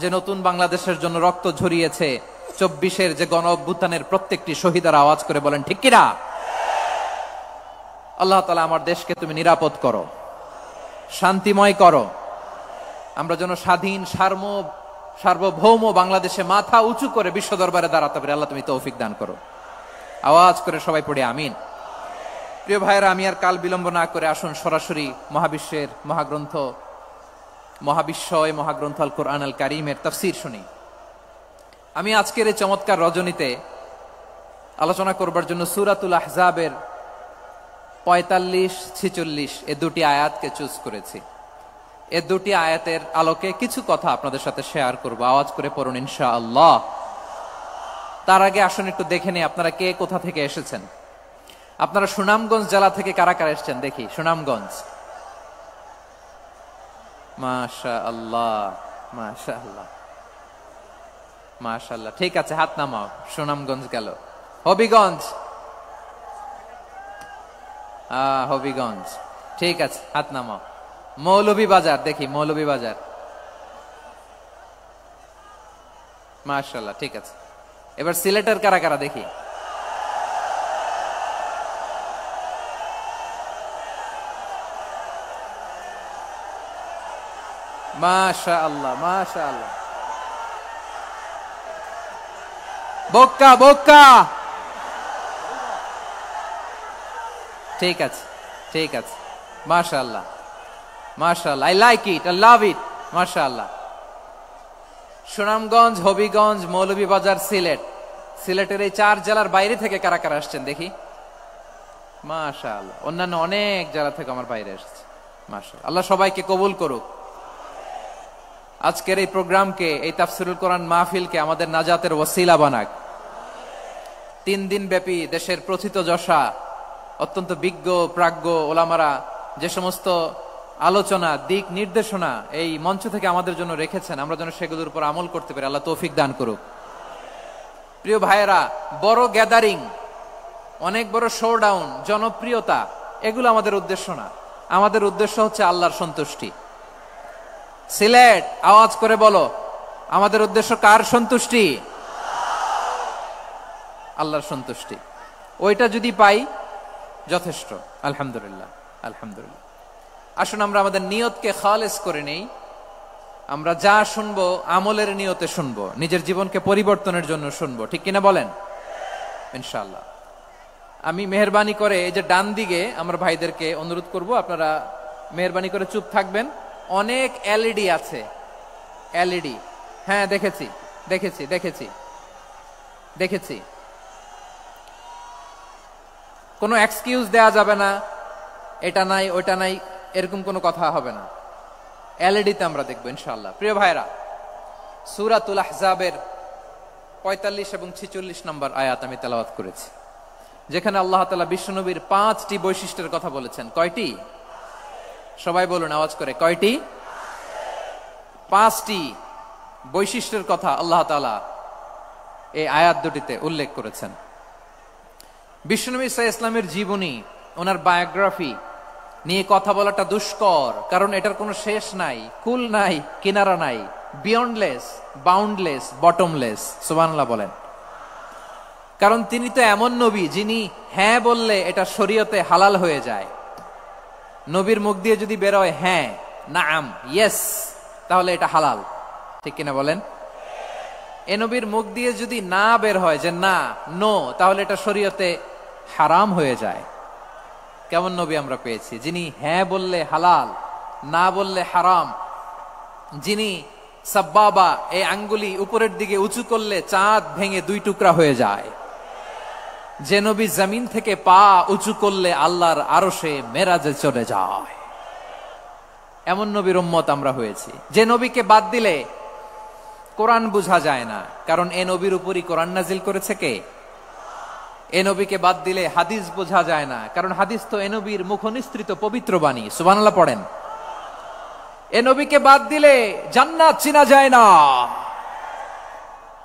যে নতুন বাংলাদেশের জন্য রক্ত ঝরিয়েছে 24-এর যে গণ অভ্যুত্থানের প্রত্যেকটি শহীদারা। আওয়াজ করে বলেন ঠিক কিনা? আল্লাহ তাআলা আমার দেশকে তুমি নিরাপদ করো, শান্তিময় করো। আমরা যেন স্বাধীন সার্বভৌম বাংলাদেশে মাথা উঁচু করে বিশ্ব দরবারে দাঁড়াতে পারি। আল্লাহ তুমি তৌফিক দান করো। আওয়াজ করে সবাই পড়ে আমিন। প্রিয় ভাইয়েরা, আমি আর কাল বিলম্ব না করে আসুন সরাসরি মহাবিশ্বের মহাগ্রন্থ, মহাবিশ্বয় মহাগ্রন্থ আল কোরআন আল কারীমের তাফসীর শুনি। আমি আজকের এই চমৎকার রজনীতে আলোচনা করবার জন্য সূরাতুল আহজাবের 45-46 এ দুটি আয়াতকে চুজ করেছি। এ দুটি আয়াতের আলোকে কিছু কথা আপনাদের সাথে শেয়ার করব। আওয়াজ করে পড়ুন ইনশাআল্লাহ। তার আগে আসুন একটু দেখে নিই আপনারা কে কোথা থেকে এসেছেন। আপনারা সুনামগঞ্জ জেলা থেকে কারা কারা এসেছেন দেখি। সুনামগঞ্জ, মাশাআল্লাহ মাশাআল্লাহ মাশাআল্লাহ, ঠিক আছে, হাত নামাও। সুনামগঞ্জ গেল। হবিগঞ্জ, হবিগঞ্জ, ঠিক আছে, হাত নামাও। মৌলভীবাজার দেখি, মৌলভীবাজার, মাশাআল্লাহ, ঠিক আছে। এবার সিলেটের কারা কারা দেখি। মাশাআল্লাহ মাশাআল্লাহ। বক্কা বক্কা, ঠিক আছে ঠিক আছে, মাশাআল্লাহ মাশাআল্লাহ, I like it, I love it, মাশাআল্লাহ। সুনামগঞ্জ, হবিগঞ্জ, মৌলভীবাজার, সিলেট। সিলেটের এই 4 জেলার বাইরে থেকে কারা কারা আসছেন দেখি। মাশাআল্লাহ, অন্যান্য অনেক জেলা থেকে আমার বাইরে এসেছে। মাশাআল্লাহ, আল্লাহ সবাইকে কবুল করুক। আজকের এই প্রোগ্রামকে, এই তাফসীরুল কোরআন মাহফিলকে আমাদের নাজাতের ওসিলা বানাক। 3 দিন ব্যাপী দেশের প্রথিতযশা অত্যন্ত বিজ্ঞ প্রাজ্ঞ ওলামারা যে সমস্ত আলোচনা, দিক নির্দেশনা এই মঞ্চ থেকে আমাদের জন্য রেখেছেন, আমরা যেন সেগুলোর উপর আমল করতে পারি। আল্লাহ তৌফিক দান করুক। প্রিয় ভাইয়েরা, বড় গ্যাদারিং, অনেক বড় শোডাউন, জনপ্রিয়তা, এগুলো আমাদের উদ্দেশ্য না। আমাদের উদ্দেশ্য হচ্ছে আল্লাহর সন্তুষ্টি। সিলেট, আওয়াজ করে বলো, আমাদের উদ্দেশ্য কার সন্তুষ্টি? আল্লাহর সন্তুষ্টি। ওইটা যদি পাই যথেষ্ট, আলহামদুলিল্লাহ আলহামদুলিল্লাহ। আসুন আমরা আমাদের নিয়তকে খালেস করে নেই। আমরা যা শুনবো আমলের নিয়তে শুনবো, নিজের জীবনকে পরিবর্তনের জন্য শুনবো, ঠিক কিনা বলেন? ইনশাআল্লাহ। আমি মেহরবানি করে এই যে ডান দিকে আমার ভাইদেরকে অনুরোধ করব, আপনারা মেহরবানি করে চুপ থাকবেন। অনেক এলইডি আছে, এলইডি, হ্যাঁ দেখেছি, দেখেছি দেখেছি দেখেছি। কোনো এক্সকিউজ দেয়া যাবে না, এটা নাই ওটা নাই, এরকম কোনো কথা হবে না। এলইডিতে আমরা দেখবো ইনশাআল্লাহ। প্রিয় ভাইরা, সূরাতুল আহজাবের 45 এবং 46 নম্বর আয়াত আমি তেলাওয়াত করেছি, যেখানে আল্লাহ তাআলা বিশ্বনবীর 5টি বৈশিষ্ট্যের কথা বলেছেন। কয়টি? সবাই বলুন আওয়াজ করে, কয়টি? 5টি বৈশিষ্ট্যের কথা আল্লাহ তাআলা এই আয়াত দুটিতে উল্লেখ করেছেন। বিশ্বনবী সাল্লাল্লাহু আলাইহি ওয়াসাল্লামের জীবনী, ওনার বায়োগ্রাফি নিয়ে কথা বলাটা দুষ্কর, কারণ এটার কোনো শেষ নাই, কুল নাই, কিনারা নাই, বিয়ন্ডলেস, বাউন্ডলেস, বটমলেস। সুবহানাল্লাহ বলেন। কারণ তিনি তো এমন নবী যিনি হ্যাঁ বললে এটা শরীয়তে হালাল হয়ে যায়। নবীর মুখ দিয়ে যদি বের হয় হ্যাঁ, নাম, ইয়েস, তাহলে এটা হালাল। ঠিক কিনা বলেন? এ নবীর মুখ দিয়ে যদি না বের হয় যে না, নো, তাহলে এটা শরীয়তে হারাম হয়ে যায়। কেমন নবী আমরা পেয়েছি, যিনি হ্যাঁ বললে হালাল, না বললে হারাম, যিনি সাব্বাবা, এই আঙ্গুলি উপরের দিকে উঁচু করলে চাঁদ ভেঙে 2 টুকরা হয়ে যায়, যে নবী জমিন থেকে পা উঁচু করলে আল্লাহর আরশে মেরাজে চলে যায়, এমন নবীর উম্মত আমরা হয়েছি। যে নবীকে বাদ দিলে কোরআন বোঝা যায় না, কারণ এ নবীর উপরই কোরআন নাজিল করেছে কে? এ নবীকে বাদ দিলে হাদিস বোঝা যায় না, কারণ হাদিস তো এ নবীর মুখনিসৃত পবিত্র বাণী। সুবহানাল্লাহ পড়েন। এ নবীকে বাদ দিলে জান্নাত চিনা যায় না,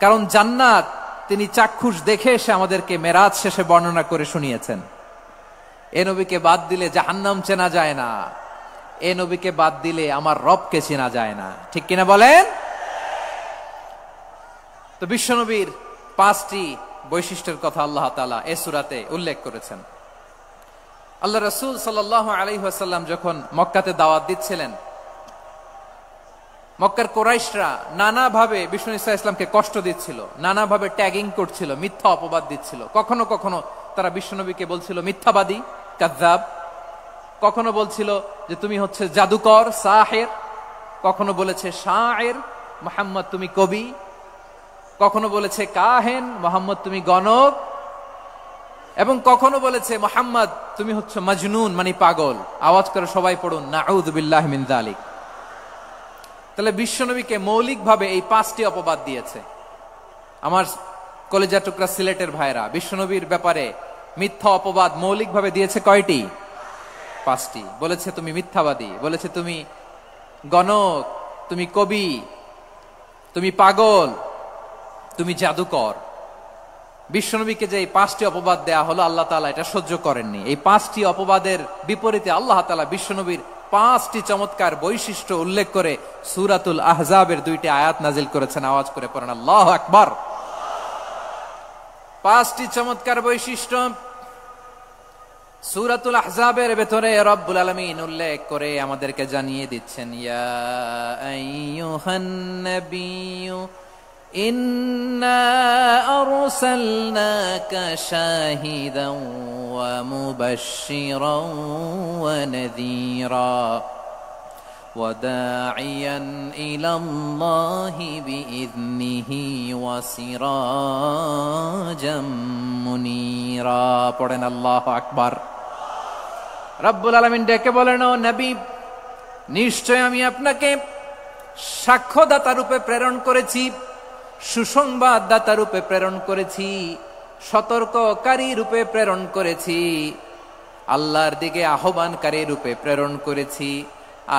কারণ জান্নাত তিনি চাক্ষুষ দেখে এসে আমাদেরকে মেরাজ শেষে বর্ণনা করে শুনিয়েছেন। এ নবীকে বাদ দিলে জাহান্নাম চেনা যায় না, এ নবীকে বাদ দিলে আমার রবকে চেনা যায় না। ঠিক কিনা বলেন? তো বিশ্বনবীর 5টি বৈশিষ্ট্যের কথা আল্লাহ তাআলা এই সূরাতে উল্লেখ করেছেন। আল্লাহ রাসূল সাল্লাল্লাহু আলাইহি ওয়াসাল্লাম যখন মক্কাতে দাওয়াত দিচ্ছিলেন, মক্কার কুরাইশরা নানাভাবে বিষ্ণু ঈসা ইসলামকে কষ্ট দিচ্ছিল, নানাভাবে ট্যাগিং করছিল, মিথ্যা অপবাদ দিচ্ছিল। কখনো কখনো তারা বিশ্বনবীকে বলছিল মিথ্যাবাদী, কাযযাব। কখনো বলছিল যে তুমি হচ্ছে জাদুকর, সাহির। কখনো বলেছে শায়ের, মুহাম্মদ তুমি কবি। কখনো বলেছে কাহেন, মুহাম্মদ তুমি গণক। এবং কখনো বলেছে মুহাম্মদ তুমি হচ্ছে মাজনুন, মানে পাগল। আওয়াজ করে সবাই পড়ুন, নাউযু বিল্লাহি মিন যালিক। তাহলে বিশ্বনবীকে মৌলিকভাবে এই 5টি অপবাদ দিয়েছে। আমার কলেজা টুকরা সিলেটের ভাইরা, বিশ্বনবীর ব্যাপারে মিথ্যা অপবাদ মৌলিকভাবে দিয়েছে কয়টি? 5টি। বলেছে তুমি মিথ্যাবাদী, বলেছে তুমি গণক, তুমি কবি, তুমি পাগল, তুমি জাদুকর। বিশ্বনবীকে যে এই 5টি অপবাদ দেয়া হলো, আল্লাহ তাআলা এটা সহ্য করেননি। এই 5টি অপবাদের বিপরীতে আল্লাহ তাআলা বিশ্বনবীর 5টি চমৎকার বৈশিষ্ট্য উল্লেখ করে সূরাতুল আহজাবের 2টি আয়াত নাজিল করেছেন। আওয়াজ করে পড়েন আল্লাহু আকবার। 5টি চমৎকার বৈশিষ্ট্য সূরাতুল আহজাবের ভেতরে রব্বুল আলামিন উল্লেখ করে আমাদেরকে জানিয়ে দিচ্ছেন, ইয়া আইয়ুহান নাবিয়্যু ইন্না আরসালনাকা শাহিদান ওয়া মুবাশশিরান ওয়া নাযীরা ওয়া দাঈয়ান ইলাল্লাহি বিইذনিহি ওয়া সিরাজাম মুনীরা। পড়েন আল্লাহু আকবার। রব্বুল আলামিন ডেকে বলেন, ও নবী, নিশ্চয় আমি আপনাকে সাক্ষ্যদাতা রূপে প্রেরণ করেছি, সুসংবাদদাতা রূপে প্রেরণ করেছি, সতর্ককারী রূপে প্রেরণ করেছি, আল্লাহর দিকে আহ্বানকারী রূপে প্রেরণ করেছি,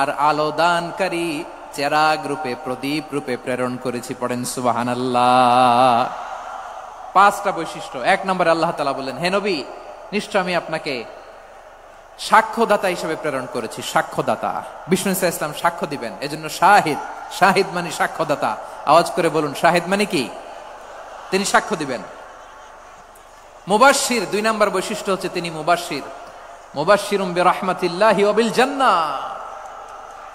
আর আলো দানকারী চেরাগ রূপে, প্রদীপ রূপে প্রেরণ করেছি। পড়েন সুবহানাল্লাহ। 5টা বৈশিষ্ট্য। 1 নম্বরে আল্লাহ তাআলা বললেন, হে নবী, নিশ্চয় আমি আপনাকে সাক্ষ্যদাতা হিসেবে প্রেরণ করেছি। সাক্ষ্যদাতা, বিষ্ণু ঈসা ইসলাম সাক্ষ্য দিবেন, এজন্য শাহিদ। শাহিদ মানে সাক্ষ্যদাতা। আওয়াজ করে বলুন, শাহিদ মানে কি? তিনি সাক্ষ্য দিবেন। মুবাশশির, 2 নম্বর বৈশিষ্ট্য হচ্ছে তিনি মুবাশশির। মুবাশশিরুম বিরাহমাতিল্লাহি ওয়া বিল জান্নাহ,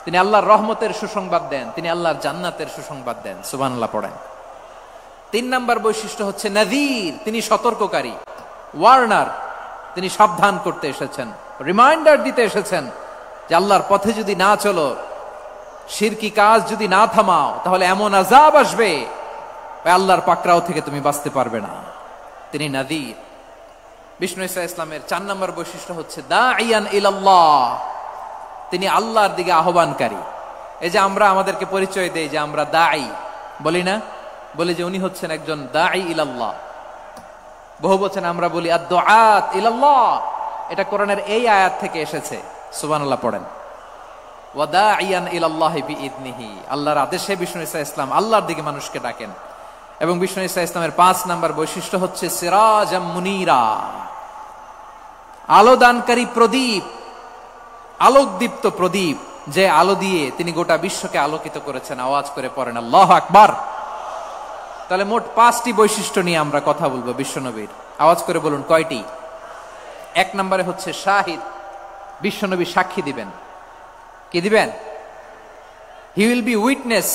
তিনি আল্লাহর রহমতের সুসংবাদ দেন, তিনি আল্লাহর জান্নাতের সুসংবাদ দেন। সুবহানাল্লাহ পড়েন। 3 নম্বর বৈশিষ্ট্য হচ্ছে নাযীর, তিনি সতর্ককারী, ওয়ার্নার, তিনি সাবধান করতে এসেছেন, রিমাইন্ডার দিতে এসেছেন যে আল্লাহর পথে যদি না চলো, শিরকি কাজ যদি না থামাও, তাহলে এমন আযাব আসবে ওই আল্লাহর পাকড়াও থেকে তুমি বাঁচতে পারবে না। তিনি নাযীর। বিষ্ণু ঈসা ইসলামের 4 নম্বর বৈশিষ্ট্য হচ্ছে দাঈয়ান ইলাল্লাহ, তিনি আল্লাহর দিকে আহ্বানকারী। এই যে আমরা আমাদেরকে পরিচয় দেই যে আমরা দাঈ, বলি না? বলি যে উনি হচ্ছেন একজন দাঈ ইলাল্লাহ। বহু বচনে আমরা বলি আদ-দুআত ইলাল্লাহ, এটা কোরআনের এই আয়াত থেকে এসেছে। সুবহানাল্লাহ পড়েন। ওয়া দাঈয়ান ইলাল্লাহি বিইذনিহি, আল্লাহর আদেশে বিষ্ণু ঈসা ইসলাম আল্লাহর দিকে মানুষকে ডাকেন। এবং বিষ্ণু ঈসা ইসলামের 5 নম্বর বৈশিষ্ট্য হচ্ছে সিরাজাম মুনীরা, আলোদানকারী প্রদীপ, আলোকদীপ্ত প্রদীপ, যে আলো দিয়ে তিনি গোটা বিশ্বকে আলোকিত করেছেন। আওয়াজ করে পড়েন আল্লাহু আকবার। তাহলে মোট 5টি বৈশিষ্ট্য নিয়ে আমরা কথা বলবো বিশ্বনবীর। আওয়াজ করে বলুন কয়টি? 1 নম্বরে হচ্ছে শাহিদ, বিশ্বনবী সাক্ষী দিবেন। কি দিবেন? He will be witness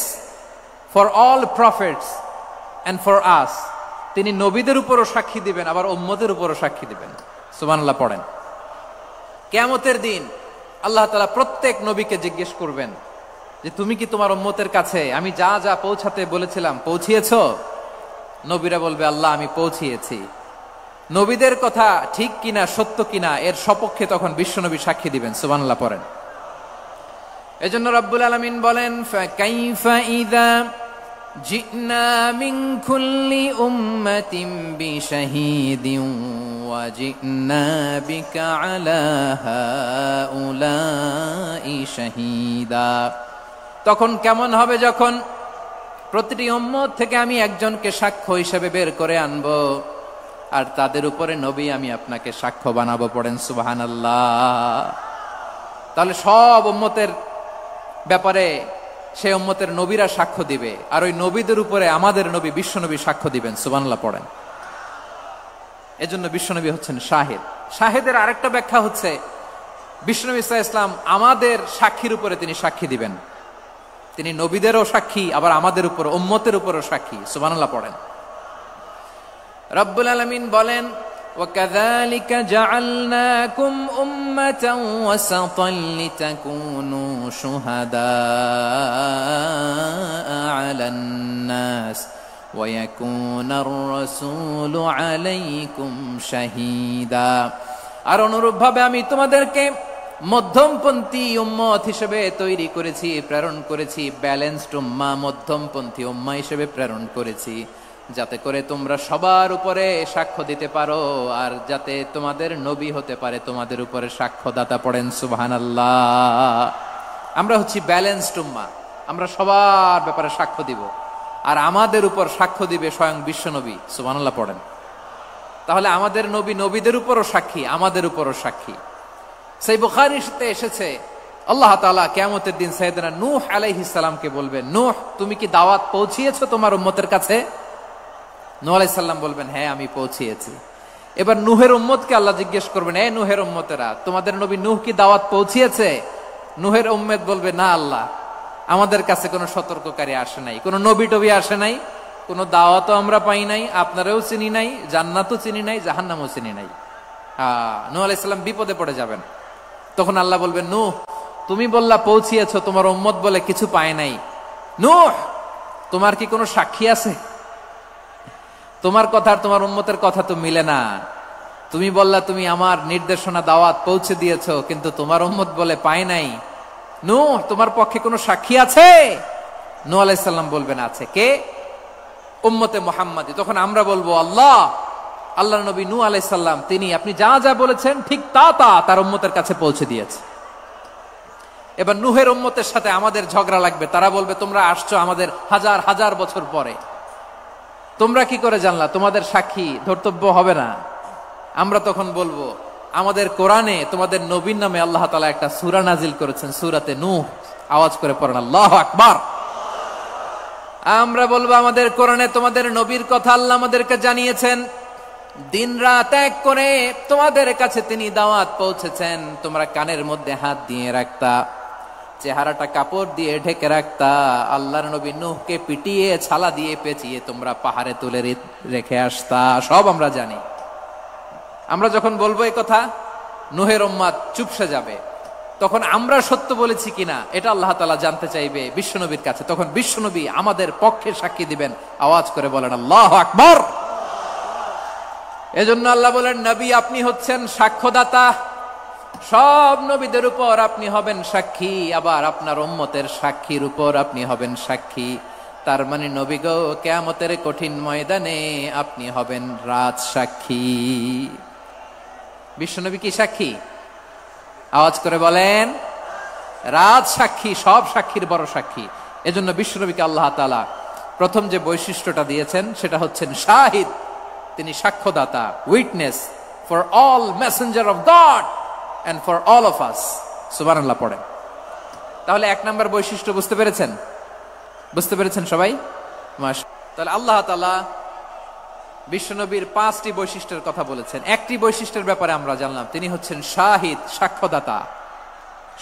for all prophets and for us, তিনি নবীদের উপরও সাক্ষী দিবেন, আবার উম্মতের উপরও সাক্ষী দিবেন। সুবহানাল্লাহ পড়েন। কিয়ামতের দিন আল্লাহ তাআলা প্রত্যেক নবীকে জিজ্ঞেস করবেন যে তুমি কি তোমার উম্মতের কাছে আমি যা যা পৌঁছাতে বলেছিলাম পৌঁছিয়েছো? নবীরা বলবে আল্লাহ আমি পৌঁছিয়েছি। নবীদের কথা ঠিক কিনা, সত্য কিনা, এর সপক্ষে তখন বিশ্বনবী সাক্ষী দিবেন। সুবহানাল্লাহ পড়েন। এজন্য রব্বুল আলামিন বলেন ফাকাইফা ইযা জিনা মিন কুল্লি উম্মাতিন বিশাহীদিন ওয়া জিনা বিকা আলা হাউলাই শাহীদা, তখন কেমন হবে যখন প্রতিটি উম্মত থেকে আমি একজনকে সাক্ষ্য হিসেবে বের করে আনবো, আর তাদের উপরে নবী আমি আপনাকে সাক্ষ্য বানাবো। পড়েন সুবহানাল্লাহ। তাহলে সব উম্মতের ব্যাপারে সে উম্মতের নবীরা সাক্ষ্য দিবে, আর ওই নবীদের উপরে আমাদের নবী বিশ্বনবী সাক্ষ্য দিবেন। সুবহানাল্লাহ পড়েন। এজন্য বিশ্বনবী হচ্ছেন শাহিদ। শাহিদের আরেকটা ব্যাখ্যা হচ্ছে বিশ্বনবী সাল্লাল্লাহু আলাইহি ওয়াসাল্লাম আমাদের সাক্ষীর উপরে তিনি সাক্ষী দিবেন। তিনি নবীদেরও সাক্ষী, আবার আমাদের উপর উম্মতের উপরও সাক্ষী। সুবহানাল্লাহ পড়েন। রব্বুল আলামিন বলেন وَكَذَلِكَ جَعَلْنَاكُمْ أُمَّةً وَسَطًا لِتَكُونُوا شُهَدَاءَ عَلَى النَّاسِ وَيَكُونَ الرَّسُولُ عَلَيْكُمْ شَهِيدًا, আর অনুরূপভাবে আমি তোমাদেরকে মধ্যমপন্থী উম্মত হিসেবে তৈরি করেছি, প্রেরণ করেছি। ব্যালেন্সড উম্মাহ, মধ্যমপন্থী উম্মাহ হিসেবে প্রেরণ করেছি, যাতে করে তোমরা সবার উপরে সাক্ষ্য দিতে পারো, আর যাতে তোমাদের নবী হতে পারে তোমাদের উপরে সাক্ষ্যদাতা। পড়েন সুবহানাল্লাহ। আমরা হচ্ছি ব্যালেন্সড উম্মাহ, আমরা সবার ব্যাপারে সাক্ষ্য দিব, আর আমাদের উপর সাক্ষ্য দিবে স্বয়ং বিশ্বনবী। সুবহানাল্লাহ পড়েন। তাহলে আমাদের নবী নবীদের উপরও সাক্ষী, আমাদের উপরও সাক্ষী। সেই বুখারীতে এসেছে আল্লাহ তাআলা কিয়ামতের দিন সাইয়েদনা নূহ আলাইহিস সালামকে বলবেন, নূহ তুমি কি দাওয়াত পৌঁছিয়েছো তোমার উম্মতের কাছে? নূহ আলাইহিস সালাম বলবেন হ্যাঁ আমি পৌঁছিয়েছি। এবার নূহের উম্মতকে আল্লাহ জিজ্ঞেস করবেন, এ নূহের উম্মতেরা তোমাদের নবী নূহ কি দাওয়াত পৌঁছিয়েছে? নূহের উম্মত বলবে না আল্লাহ, আমাদের কাছে কোনো সতর্ককারী আসে নাই, কোনো নবী টবি আসে নাই, কোনো দাওয়াতও আমরা পাই নাই, আপনারাও চিনি নাই, জান্নাতও চিনি নাই, জাহান্নামও চিনি নাই। নূহ আলাইহিস সালাম বিপদে পড়ে যাবেন। তখন আল্লাহ বলবেন নূহ তুমি বললা পৌঁছিয়েছো, তোমার উম্মত বলে কিছু পায় নাই। নূহ তোমার কি কোনো সাক্ষী আছে? তোমার কথা আর তোমার উম্মতের কথা তো মিলে না। তুমি বললা তুমি আমার নির্দেশনা দাওয়াত পৌঁছে দিয়েছো, কিন্তু তোমার উম্মত বলে পায় নাই। নূহ তোমার পক্ষে কোনো সাক্ষী আছে? নূহ আলাইহিস সালাম বলবেন আছে। কে? উম্মতে মুহাম্মাদী। তখন আমরা বলবো আল্লাহ, আল্লাহর নবী নূহ আলাইহিস সালাম তিনি আপনি যা যা বলেছেন ঠিক তা তা তার উম্মতের কাছে পৌঁছে দিয়েছে। এবার নূহের উম্মতের সাথে আমাদের ঝগড়া লাগবে। তারা বলবে তোমরা আসছো আমাদের হাজার হাজার বছর পরে, তোমরা কি করে জানলা? তোমাদের সাক্ষী ধর্তব্য হবে না। আমরা তখন বলবো আমাদের কোরআনে তোমাদের নবীর নামে আল্লাহ তাআলা একটা সূরা নাজিল করেছেন, সূরাতে নূহ। আওয়াজ করে পড়েন আল্লাহু আকবার। আমরা বলবো আমাদের কোরআনে তোমাদের নবীর কথা আল্লাহ আমাদেরকে জানিয়েছেন, দিন রাত এক করে তোমাদের কাছে তিনি দাওয়াত পৌঁছেছেন। তোমরা কানের মধ্যে হাত দিয়ে রাখতা, চেহারাটা কাপড় দিয়ে ঢেকে রাখতা, আল্লাহর নবী নূহকে পিটিয়ে ছালা দিয়ে পেঁচিয়ে তোমরা পাহাড়ে তুলে রেখে আসতা। সব আমরা জানি। আমরা যখন বলবো এই কথা, নূহের উম্মত চুপসে যাবে। তখন আমরা সত্য বলেছি কিনা এটা আল্লাহ তাআলা জানতে চাইবে বিশ্বনবীর কাছে। তখন বিশ্বনবী আমাদের পক্ষে সাক্ষী দিবেন। আওয়াজ করে বলেন আল্লাহু আকবার। এজন্য আল্লাহ বলেন, নবী আপনি হচ্ছেন সাক্ষ্যদাতা, সব নবীদের উপর আপনি হবেন সাক্ষী, আবার আপনার উম্মতের সাক্ষীর উপর আপনি হবেন সাক্ষী। তার মানে নবী গো, কিয়ামতের কঠিন ময়দানে আপনি হবেন রাজ সাক্ষী। বিশ্বনবী কি সাক্ষী? আওয়াজ করে বলেন, রাজ সাক্ষী, সব সাক্ষীর বড় সাক্ষী। এজন্য বিশ্বনবীকে আল্লাহ তাআলা প্রথম যে বৈশিষ্ট্যটা দিয়েছেন সেটা হচ্ছেন শাহিদ। তিনি সাক্ষ্যদাতা, witness for all messenger of God and for all of us. সুবহানাল্লাহ পড়েন। তাহলে এক নাম্বার বৈশিষ্ট্য বুঝতে পেরেছেন? বুঝতে পেরেছেন সবাই? তাহলে আল্লাহ তাআলা বিশ্বনবীর 5টি বৈশিষ্ট্যের কথা বলেছেন। একটি বৈশিষ্ট্যের ব্যাপারে আমরা জানলাম, তিনি হচ্ছেন শাহিদ, সাক্ষ্যদাতা,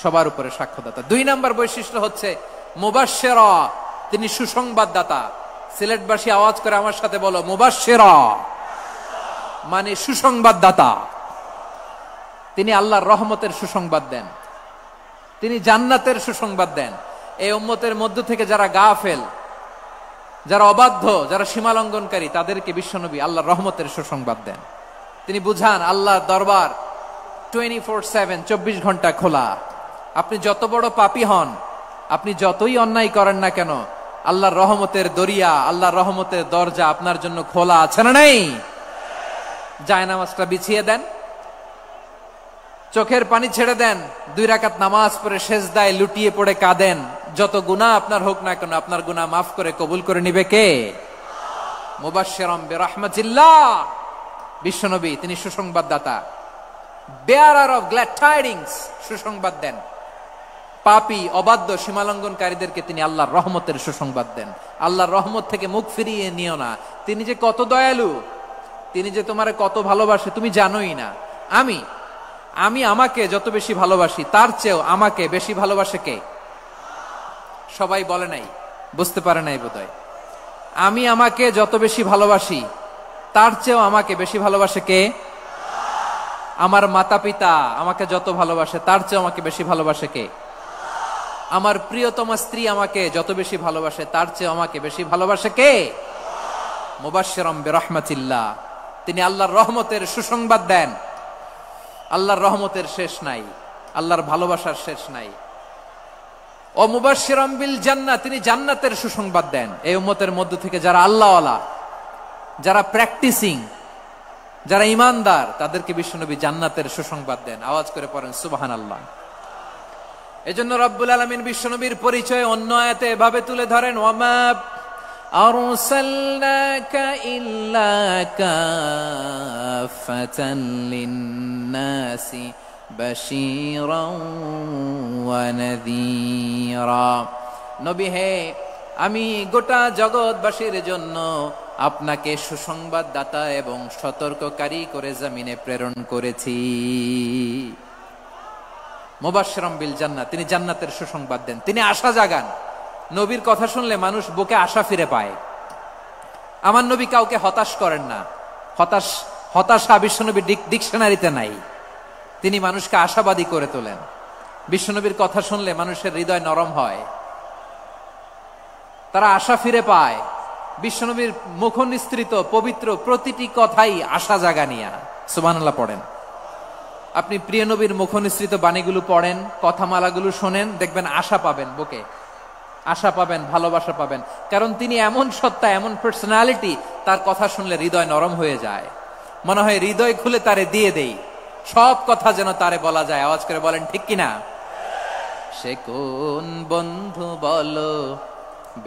সবার উপরে সাক্ষ্যদাতা। 2 নাম্বার বৈশিষ্ট্য হচ্ছে মুবাশশিরা, তিনি সুসংবাদদাতা। সিলেটবাসী আওয়াজ করে আমার সাথে বলো, মুবাশশিরা মানে সুসংবাদদাতা। তিনি আল্লাহর রহমতের সুসংবাদ দেন, তিনি জান্নাতের সুসংবাদ দেন। এই উম্মতের মধ্য থেকে যারা গাফেল, যারা অবাধ্য, যারা সীমালঙ্ঘনকারী, তাদেরকে বিশ্বনবী আল্লাহর রহমতের সুসংবাদ দেন। তিনি বুঝান আল্লাহর দরবার 24/7, 24 ঘন্টা খোলা। আপনি যত বড় পাপী হন, আপনি যতই অন্যায় করেন না কেন, আল্লাহর রহমতের দরিয়া, আল্লাহর রহমতের দরজা আপনার জন্য খোলা আছে না নেই? জায়নামাজটা বিছিয়ে দেন, চোখের পানি ছেড়ে দেন, 2 রাকাত নামাজ পড়ে সেজদায় লুটিয়ে পড়ে কাঁদেন। যত গুনাহ আপনার হোক না কেন, আপনার গুনাহ মাফ করে কবুল করে নিবে কে? মুবাশশিরাম বিরহমাতিল্লাহ। বিশ্বনবী তিনি সুসংবাদদাতা, বেয়ারার অফ গ্ল্যাড টাইডিংস, সুসংবাদ দেন। পাপী, অবাধ্য, সীমালঙ্ঘনকারীদেরকে তিনি আল্লাহর রহমতের সুসংবাদ দেন। আল্লাহর রহমত থেকে মুখ ফিরিয়ে নিও না। তিনি যে কত দয়ালু, তিনি যে তোমারে কত ভালোবাসে তুমি জানোই না। আমি আমাকে যত বেশি ভালোবাসি, তার চেয়েও আমাকে বেশি ভালোবাসে কে? সবাই বলে নাই, বুঝতে পারে নাই বোধহয়। আমি আমাকে যত বেশি ভালোবাসি, তার চেয়েও আমাকে বেশি ভালোবাসে কে? আমার মাতা পিতা আমাকে যত ভালোবাসে, তার চেয়েও আমাকে বেশি ভালোবাসে কে? আমার প্রিয়তমা স্ত্রী আমাকে যত বেশি ভালোবাসে, তার চেয়েও আমাকে বেশি ভালোবাসে কে? মুবাশশিরাম বিরহমাতিল্লাহ, তিনি আল্লাহর রহমতের সুসংবাদ দেন। আল্লাহর রহমতের শেষ নাই, আল্লাহর ভালোবাসার শেষ নাই। ও মুবাশশিরাম বিল জান্নাহ, তিনি জান্নাতের সুসংবাদ দেন। এই উম্মতের মধ্য থেকে যারা আল্লাহওয়ালা, যারা প্র্যাকটিসিং, যারা ঈমানদার, তাদেরকে বিশ্বনবী জান্নাতের সুসংবাদ দেন। আওয়াজ করে পড়েন সুবহানাল্লাহ। এজন্য রব্বুল আলামিন বিশ্বনবীর পরিচয় অন্য আয়াতে এভাবে তুলে ধরেন, ওয়ামা আরসালনাকা ইল্লা কাফাতান লিন-নাসি বাশীরাও ওয়া নাযীরা। নবী হে, আমি গোটা জগৎবাসীর জন্য আপনাকে সুসংবাদদাতা এবং সতর্ককারী করে জমিনে প্রেরণ করেছি। মুবাশশিরাম বিল জান্নাহ, তিনি জান্নাতের সুসংবাদ দেন, তিনি আশা জাগান। নবীর কথা শুনলে মানুষ বুকে আশা ফিরে পায়। আমার নবী কাউকে হতাশ করেন না। হতাশা বিশ্বনবীর ডিকশনারিতে নাই। তিনি মানুষকে আশাবাদী করে তোলেন। বিশ্বনবীর কথা শুনলে মানুষের হৃদয় নরম হয়, তারা আশা ফিরে পায়। বিশ্বনবীর মুখ নিঃসৃত পবিত্র প্রতিটি কথাই আশা জাগানিয়া। সুবহানাল্লাহ পড়েন। আপনি প্রিয় নবীর মুখ নিঃসৃত বাণীগুলো পড়েন, কথামালাগুলো শোনেন, দেখবেন আশা পাবেন, বুকে আশা পাবেন, ভালোবাসা পাবেন। কারণ তিনি এমন সত্তা, এমন পার্সোনালিটি, তার কথা শুনলে হৃদয় নরম হয়ে যায়। মনে হয় হৃদয় খুলে তারে দিয়ে দেই, সব কথা যেন তারে বলা যায়। আওয়াজ করে বলেন ঠিক কিনা? সে কোন বন্ধু বলো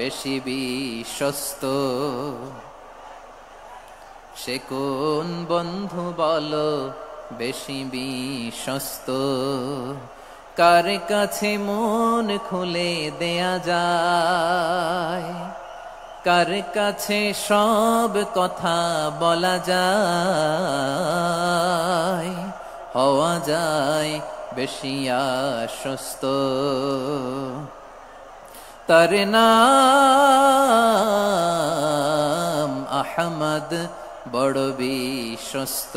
বেশি বিশ্বস্ত, সে কোন বন্ধু বলো বেশি বিশ্বস্ত, কার কাছে মন খুলে দেয়া যায়, কার কাছে সব কথা বলা যায়, হওয়া যায় বেশি আশ্বস্ত। তার নাম আহমদ, বড় বিশ্বস্ত,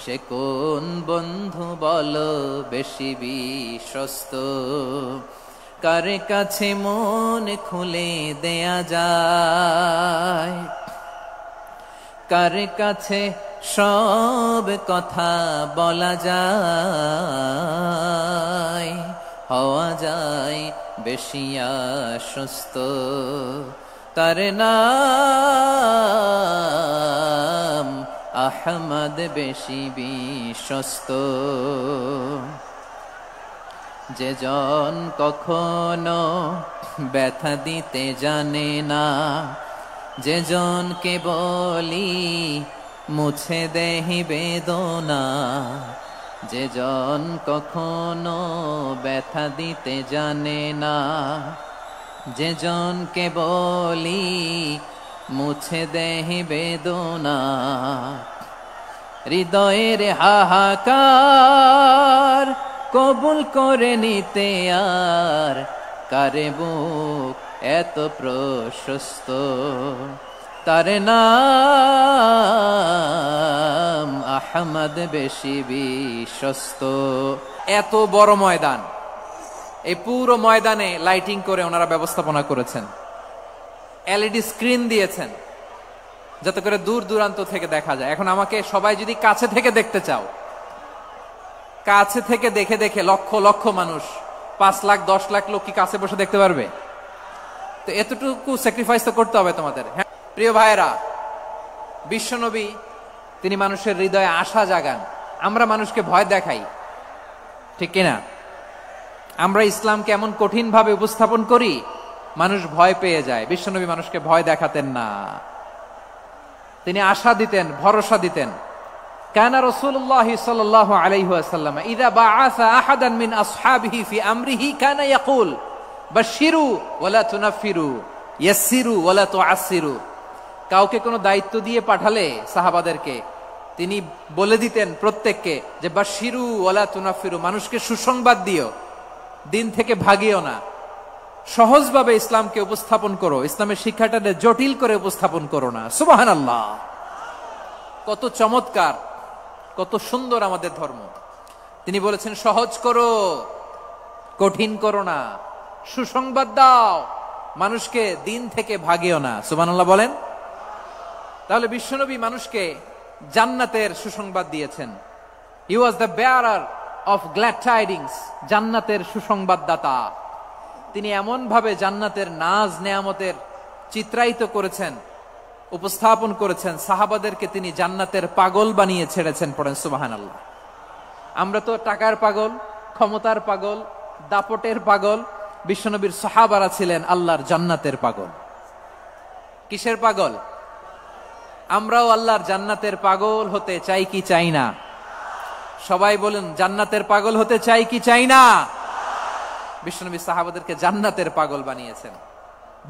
সে কোন বন্ধু বলো বেশি বিশ্বস্ত? কার কাছে মন খুলে দেয়া যায়, কার কাছে সব কথা বলা যায়, হওয়া যায় বেশি আশ্বস্ত? তার নাম আহমদ, বেশি বিশ্বস্ত। যে জন কখনো ব্যথা দিতে জানে না, যে জনকে বলি মুছে দেহি বেদনা, যে জন কখনো ব্যথা দিতে জানে না, যে জনকে বলি মুছে দেহি বেদনা, হৃদয়ের হাহাকার কবুল করে নিতে আর কারে বুক এত প্রশস্ত? তার নাম আহমদ, বেশি বিশ্বস্ত। এত বড় ময়দান, এই পুরো ময়দানে লাইটিং করে ওনারা ব্যবস্থাপনা করেছেন, এলইডি স্ক্রিন দিয়েছেন যাতে করে দূর দূরান্ত থেকে দেখা যায়। এখন আমাকে সবাই যদি কাছে থেকে দেখতে চাও, কাছে থেকে দেখে দেখে লক্ষ লক্ষ মানুষ, 5 লাখ 10 লাখ লোক কি কাছে বসে দেখতে পারবে? তো এতটুকু স্যাক্রিফাইস তো করতে হবে তোমাদের। হ্যাঁ প্রিয় ভাইয়েরা, বিশ্বনবী তিনি মানুষের হৃদয়ে আশা জাগান। আমরা মানুষকে ভয় দেখাই, ঠিক কিনা? আমরা ইসলামকে এমন কঠিন ভাবে উপস্থাপন করি, মানুষ ভয় পেয়ে যায়। বিশ্বনবী মানুষকে ভয় দেখাতেন না, তিনি আশা দিতেন, ভরসা দিতেন। কানা রাসূলুল্লাহ সাল্লাল্লাহু আলাইহি ওয়াসাল্লাম ইযা বাআসা আহাদান মিন আসহাবিহি ফি আমরিহি কানা ইয়াকুল বাশশিরু ওয়ালা তুনাফিরু, ইয়াসসিরু ওয়ালা তুআসসিরু। কাউকে কোনো দায়িত্ব দিয়ে পাঠালে সাহাবাদেরকে তিনি বলে দিতেন প্রত্যেককে যে বাশশিরু ওয়ালা তুনাফিরু, মানুষকে সুসংবাদ দিও, দিন থেকে ভাগিও না, সহজভাবে ইসলামকে উপস্থাপন করো, ইসলামের শিক্ষাটাকে জটিল করে উপস্থাপন করো না। সুবহানাল্লাহ, কত চমৎকার, কত সুন্দর আমাদের ধর্ম। তিনি বলেছেন সহজ করো, কঠিন করো না, সুসংবাদ দাও, মানুষকে দিন থেকে ভাগিও না। সুবহানাল্লাহ বলেন। তাহলে বিশ্বনবী মানুষকে জান্নাতের সুসংবাদ দিয়েছেন। He was the bearer of glad tidings, জান্নাতের সুসংবাদদাতা। তিনি এমন ভাবে জান্নাতের নাজ নেয়ামতের চিত্রায়িত করেছেন, উপস্থাপন করেছেন, সাহাবাদেরকে তিনি জান্নাতের পাগল বানিয়ে ছেড়েছেন। পড়েন সুবহানাল্লাহ। আমরা তো টাকার পাগল, ক্ষমতার পাগল, দাপটের পাগল। বিশ্বনবীর সাহাবারা ছিলেন আল্লাহর জান্নাতের পাগল। কিসের পাগল? আমরাও আল্লাহর জান্নাতের পাগল হতে চাই কি চাই না? সবাই বলেন, জান্নাতের পাগল হতে চাই কি চাই না? বিশ্বনবী সাহাবাদেরকে জান্নাতের পাগল বানিয়েছেন।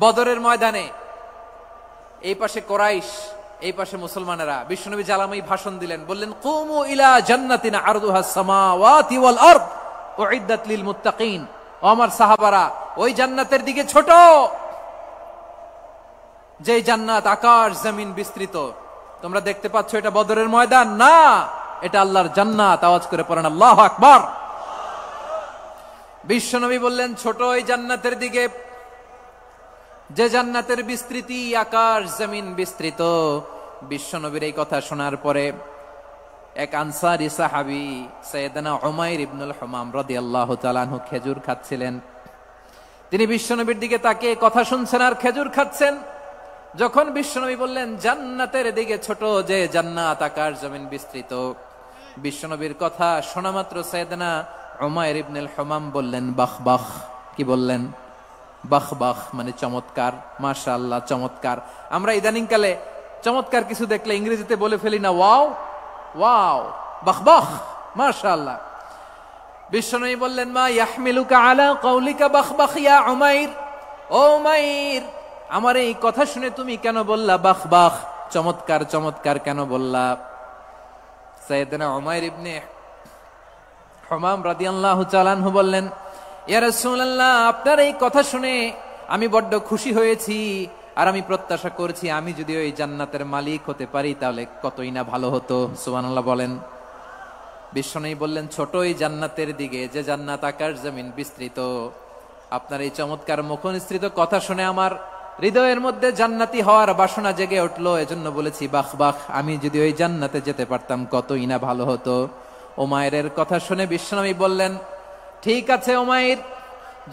বদরের ময়দানে এই পাশে কোরাইশ, এই পাশে মুসলমানেরা। বিশ্বনবী জালামাই ভাষণ দিলেন, বললেন কুমু ইলা জান্নাতিন আরদুহাস সামাওয়াতি ওয়াল আরদ উইদ্দাত লিল মুত্তাকিন। ও আমার সাহাবারা, ওই জান্নাতের দিকে ছোট, যে জান্নাত আকাশ জমিন বিস্তৃত। তোমরা দেখতে পাচ্ছ এটা বদরের ময়দান না, এটা আল্লাহর জান্নাত। আওয়াজ করে পড়েন আল্লাহু আকবার। বিশ্বনবী বললেন ছোট ওই জান্নাতের দিকে, যে জান্নাতের বিস্তৃতি আকাশ জমিন বিস্তৃত। বিশ্বনবীর এই কথা শোনার পরে এক আনসারী সাহাবী সাইয়েদনা উমাইর ইবনুল হুমাম রাদিয়াল্লাহু তাআলা আনহু খেজুর খাচ্ছিলেন। তিনি বিশ্বনবীর দিকে তাকিয়ে কথা শুনছেন আর খেজুর খাচ্ছেন। যখন বিশ্বনবী বললেন জান্নাতের দিকে ছোট, যে জান্নাত আকাশ জমিন বিস্তৃত, বিশ্বনবীর কথা শোনা মাত্র সাইয়েদনা উমাইর ইবনুল হুমাম বললেন বাহ বাহ। কি বললেন? বাহ বাহ, মানে চমৎকার, মাশাআল্লাহ চমৎকার। আমরা ইদানিং কালে চমৎকার কিছু দেখলে ইংরেজিতে বলে ফেলি না ওয়াও ওয়াও, বাহ বাহ, মাশাআল্লাহ। বিশ্বনবী বললেন মা ইয়াহমিলুকা আলা কাউলিকা বাহ বাহ ইয়া উমাইর। ও উমাইর, আমার এই কথা শুনে তুমি কেন বললা বাহ বাহ, চমৎকার চমৎকার কেন বললা? সাইয়েদনা উমাইর ইবনে হুমাম রাদিয়াল্লাহু তাআলা আনহু বললেন ইয়া রাসূলুল্লাহ, আপনার এই কথা শুনে আমি বড্ড খুশি হয়েছি। আর আমি প্রত্যাশা করছি আমি যদি ওই জান্নাতের মালিক হতে পারি তাহলে কতই না ভালো হতো। সুবহানাল্লাহ বলেন। বিশ্বনবী বললেন, ছোট এই জান্নাতের দিকে, যে জান্নাত আকাশ জমিন বিস্তৃত। আপনার এই চমৎকার মুখনিসৃত কথা শুনে আমার হৃদয়ের মধ্যে জান্নাতি হওয়ার বাসনা জেগে উঠলো। এজন্য বলেছি, বাহ বাহ, আমি যদি ওই জান্নাতে যেতে পারতাম কতই না ভালো হতো। উমাইরের কথা শুনে বিশ্বনবী বললেন, ঠিক আছে উমাইর,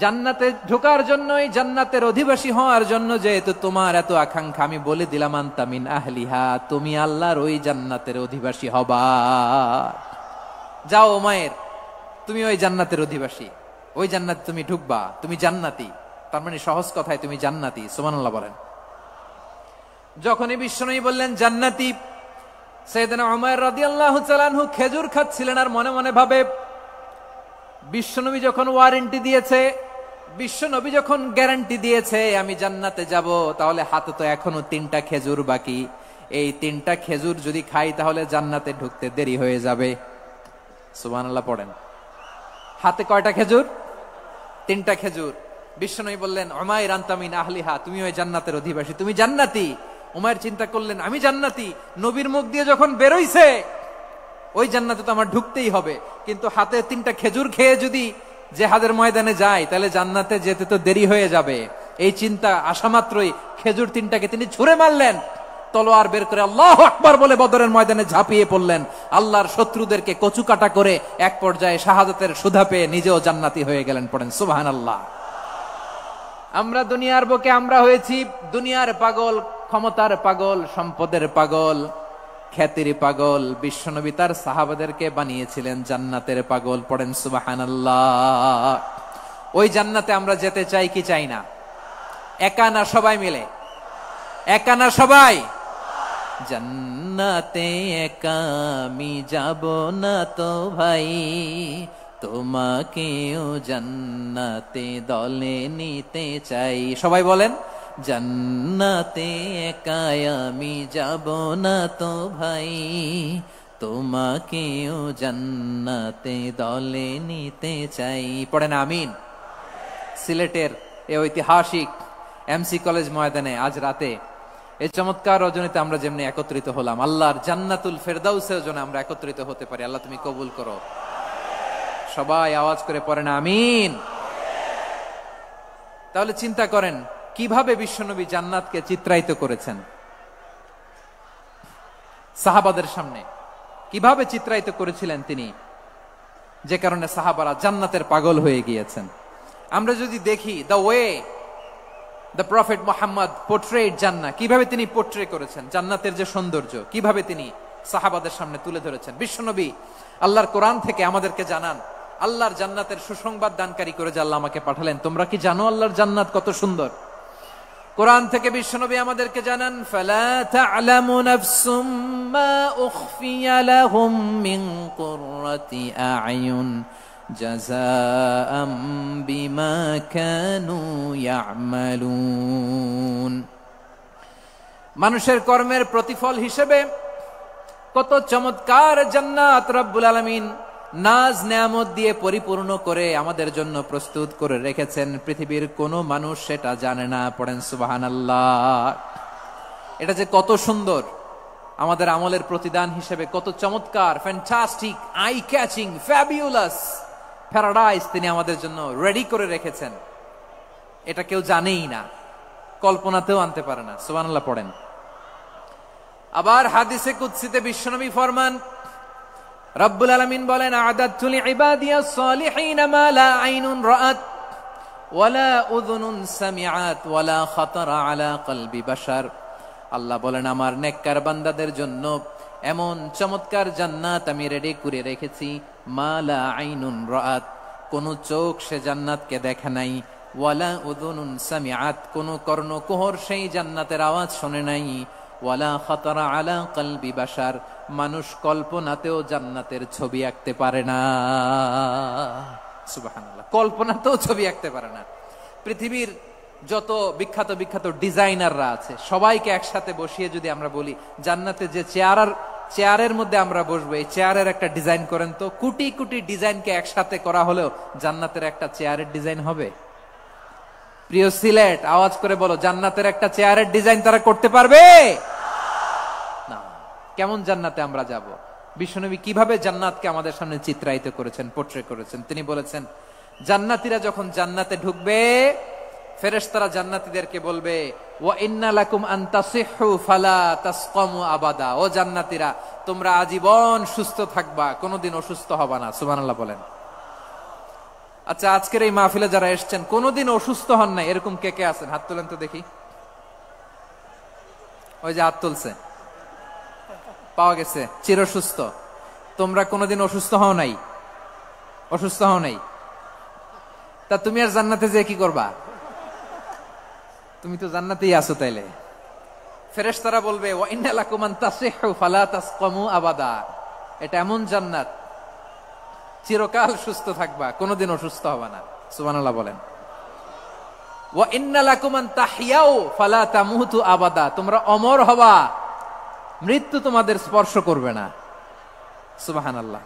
জান্নাতে ঢোকার জন্য, এই জান্নাতের অধিবাসী হওয়ার জন্য যেহেতু তোমার এত আকাঙ্ক্ষা, আমি বলে দিলাম আনতা মিন আহলিহা, তুমি আল্লাহর ওই জান্নাতের অধিবাসী হবা। যাও উমাইর, তুমি ওই জান্নাতের অধিবাসী, ওই জান্নাতে তুমি ঢুকবা, তুমি জান্নাতি। তার মানে সহজ কথায় তুমি জান্নাতি। সুবহানাল্লাহ বলেন। যখনই বিশ্বনবী বললেন জান্নাতি, সাইয়েদনা উমাইর রাদিয়াল্লাহু তাআলা আনহু খেজুর খাচ্ছিলেন আর মনে মনে ভাবে, বিশ্বনবী যখন ওয়ারেন্টি দিয়েছে, বিশ্বনবী যখন গ্যারান্টি দিয়েছে আমি জান্নাতে যাব, তাহলে হাতে তো এখনো 3টা খেজুর বাকি। এই 3টা খেজুর যদি খাই তাহলে জান্নাতে ঢুকতে দেরি হয়ে যাবে। সুবহানাল্লাহ পড়েন। হাতে কয়টা খেজুর? 3টা খেজুর। বিশ্বনবী বললেন, উমাইর আনতা মিন আহলিহা, তুমি ওই জান্নাতের অধিবাসী, তুমি জান্নাতি। উমাইর চিন্তা করলেন, আমি জান্নাতি, নবীর মুখ দিয়ে যখন বেরোইছে ওই জান্নাতে তো আমার ঢুকতেই হবে, কিন্তু হাতে 3টা খেজুর খেয়ে যদি জিহাদের ময়দানে যায় তাহলে জান্নাতে যেতে তো দেরি হয়ে যাবে। এই চিন্তা আসা মাত্রই খেজুর 3টাকে তিনি ছুঁড়ে মারলেন, তলোয়ার বের করে আল্লাহু আকবার বলে বদরের ময়দানে ঝাঁপিয়ে পড়লেন। আল্লাহর শত্রুদেরকে কচুকাটা করে এক পর্যায়ে শাহাদাতের সুধা পেয়ে নিজেও জান্নাতি হয়ে গেলেন। পড়েন সুবহানাল্লাহ। আমরা দুনিয়ার বুকে আমরা হয়েছি দুনিয়ার পাগল, ক্ষমতার পাগল, সম্পদের পাগল, খ্যাতির পাগল। বিশ্বনবী তার সাহাবাদেরকে বানিয়েছিলেন জান্নাতের পাগল। পড়েন সুবহানাল্লাহ। ওই জান্নাতে আমরা যেতে চাই কি চাই না? একা না সবাই মিলে? একা না সবাই? জান্নাতে একা আমি যাব না তো ভাই, তোমাকেও জান্নাতে দলে নিতে চাই। সবাই বলেন, জান্নাতে একা আমি যাব না তো ভাই, তোমাকেও জান্নাতে দলে নিতে চাই। পড়েন আমিন। সিলেটের এই ঐতিহাসিক এমসি কলেজ ময়দানে আজ রাতে এই চমৎকার রজনীতে আমরা যেমনি একত্রিত হলাম, আল্লাহর জান্নাতুল ফেরদাউসের জন্য আমরা একত্রিত হতে পারি। আল্লাহ তুমি কবুল করো। সবাই আওয়াজ করে পড়েন আমিন। তাহলে চিন্তা করেন কিভাবে বিশ্বনবী জান্নাতকে চিত্রায়িত করেছেন সাহাবাদের সামনে, কিভাবে চিত্রায়িত করেছিলেন তিনি, যে কারণে সাহাবারা জান্নাতের পাগল হয়ে গিয়েছেন। আমরা যদি দেখি the way the prophet Muhammad portrait জান্নাত, কিভাবে তিনি পোর্ট্রে করেছেন জান্নাতের যে সৌন্দর্য, কিভাবে তিনি সাহাবাদের সামনে তুলে ধরেছেন। বিশ্বনবী আল্লাহর কোরআন থেকে আমাদেরকে জানান, আল্লাহর জান্নাতের সুসংবাদ দানকারী করে যে আল্লাহ আমাকে পাঠালেন। তোমরা কি জানো আল্লাহর জান্নাত কত সুন্দর? কোরআন থেকে বিশ্বনবী আমাদেরকে জানান, ফালা তা'লামু নাফসুম মা উখফিয়া লাহুম মিন কুররাতি আ'য়ুন জাযাআম বিমা কানু ইয়া'মালুন। মানুষের কর্মের প্রতিফল হিসেবে কত চমৎকার জান্নাত রব্বুল আলামিন নাজ নেয়ামত দিয়ে পরিপূর্ণ করে আমাদের জন্য প্রস্তুত করে রেখেছেন। পৃথিবীর কোনো মানুষ সেটা জানে না। পড়েন সুবহানাল্লাহ। এটা যে কত সুন্দর, আমাদের আমলের প্রতিদান হিসেবে কত চমৎকার, fantastic, eye catching, fabulous paradise তিনি আমাদের জন্য রেডি করে রেখেছেন। এটা কেউ জানেই না, কল্পনাতেও আনতে পারে না। সুবহানাল্লাহ পড়েন। আবার হাদিসে কুদসিতে বিশ্বনবী ফরমান, রব্বুল আলামিন বলেন, আ'দাদতু লিইবাদিয়াস সালিহিন মা লা আইনুন রাআত ওয়ালা উযুনুন সামিআত ওয়ালা খাতারা আলা কলবি বাশার। আল্লাহ বলেন, আমার নেককার বান্দাদের জন্য এমন চমৎকার জান্নাত আমি রেডি করে রেখেছি, মা লা আইনুন রাআত, কোন চোখ সে জান্নাতকে দেখে নাই, ওয়ালা উযুনুন সামিআত, কোন কর্ণকুহর সেই জান্নাতের আওয়াজ শুনে নাই, ওয়ালা খাতারা আলা কলবি বাশার, মানুষ কল্পনাতেও জান্নাতের ছবি আঁকতে পারে না। সুবহানাল্লাহ, কল্পনাতেও ছবি আঁকতে পারে না। পৃথিবীর যত বিখ্যাত বিখ্যাত ডিজাইনাররা আছে সবাইকে একসাথে বসিয়ে যদি আমরা বলি জান্নাতে যে চেয়ারের মধ্যে আমরা বসবো, এই চেয়ারের একটা ডিজাইন করেন তো, কোটি কোটি ডিজাইনকে একসাথে করা হলেও জান্নাতের একটা চেয়ারের ডিজাইন হবে? প্রিয় সিলেট, আওয়াজ করে বলো, জান্নাতের একটা চেয়ারের ডিজাইন তারা করতে পারবে না? কেমন জান্নাতে আমরা যাব? বিশ্বনবী কিভাবে জান্নাতকে আমাদের সামনে চিত্রায়িত করেছেন, পোট্রে করেছেন? তিনি বলেছেন, জান্নাতীরা যখন জান্নাতে ঢুকবে, ফেরেশতারা জান্নাতীদেরকে বলবে, ওয়া ইন্না লাকুম আন তাসিহু ফালা তাসকামু আবাদা। ও জান্নাতীরা, তোমরা আজীবন সুস্থ থাকবা, কোনোদিন অসুস্থ হবা না। সুবহানাল্লাহ বলেন। আচ্ছা, আজকের এই মাহফিলে যারা এসেছেন কোনোদিন অসুস্থ হন নাই, এরকম কে কে আছেন? হাত তোলেন তো দেখি। ওই যে হাত তুলছে, পাওয়া গেছে, চিরসুস্থ। তোমরা কোনোদিন অসুস্থ হও নাই? অসুস্থ হও নাই? তা তুমি আর জান্নাতে যে কি করবা? তুমি তো জান্নাতেই আছো। তাইলে ফেরেশতারা বলবে, ওয়া ইন্না লাকুম আন তাসিহু ফালা তাসকামু আবাদা। এটা এমন জান্নাত, চিরকাল সুস্থ থাকবা, কোনোদিন অসুস্থ হবা না। সুবহানাল্লাহ বলেন। ওয়া ইন্না লাকুম আন তাহইয়াউ ফালা তামুতু আবাদা। তোমরা অমর হবা, মৃত্যু তোমাদের স্পর্শ করবে না। সুবহানাল্লাহ।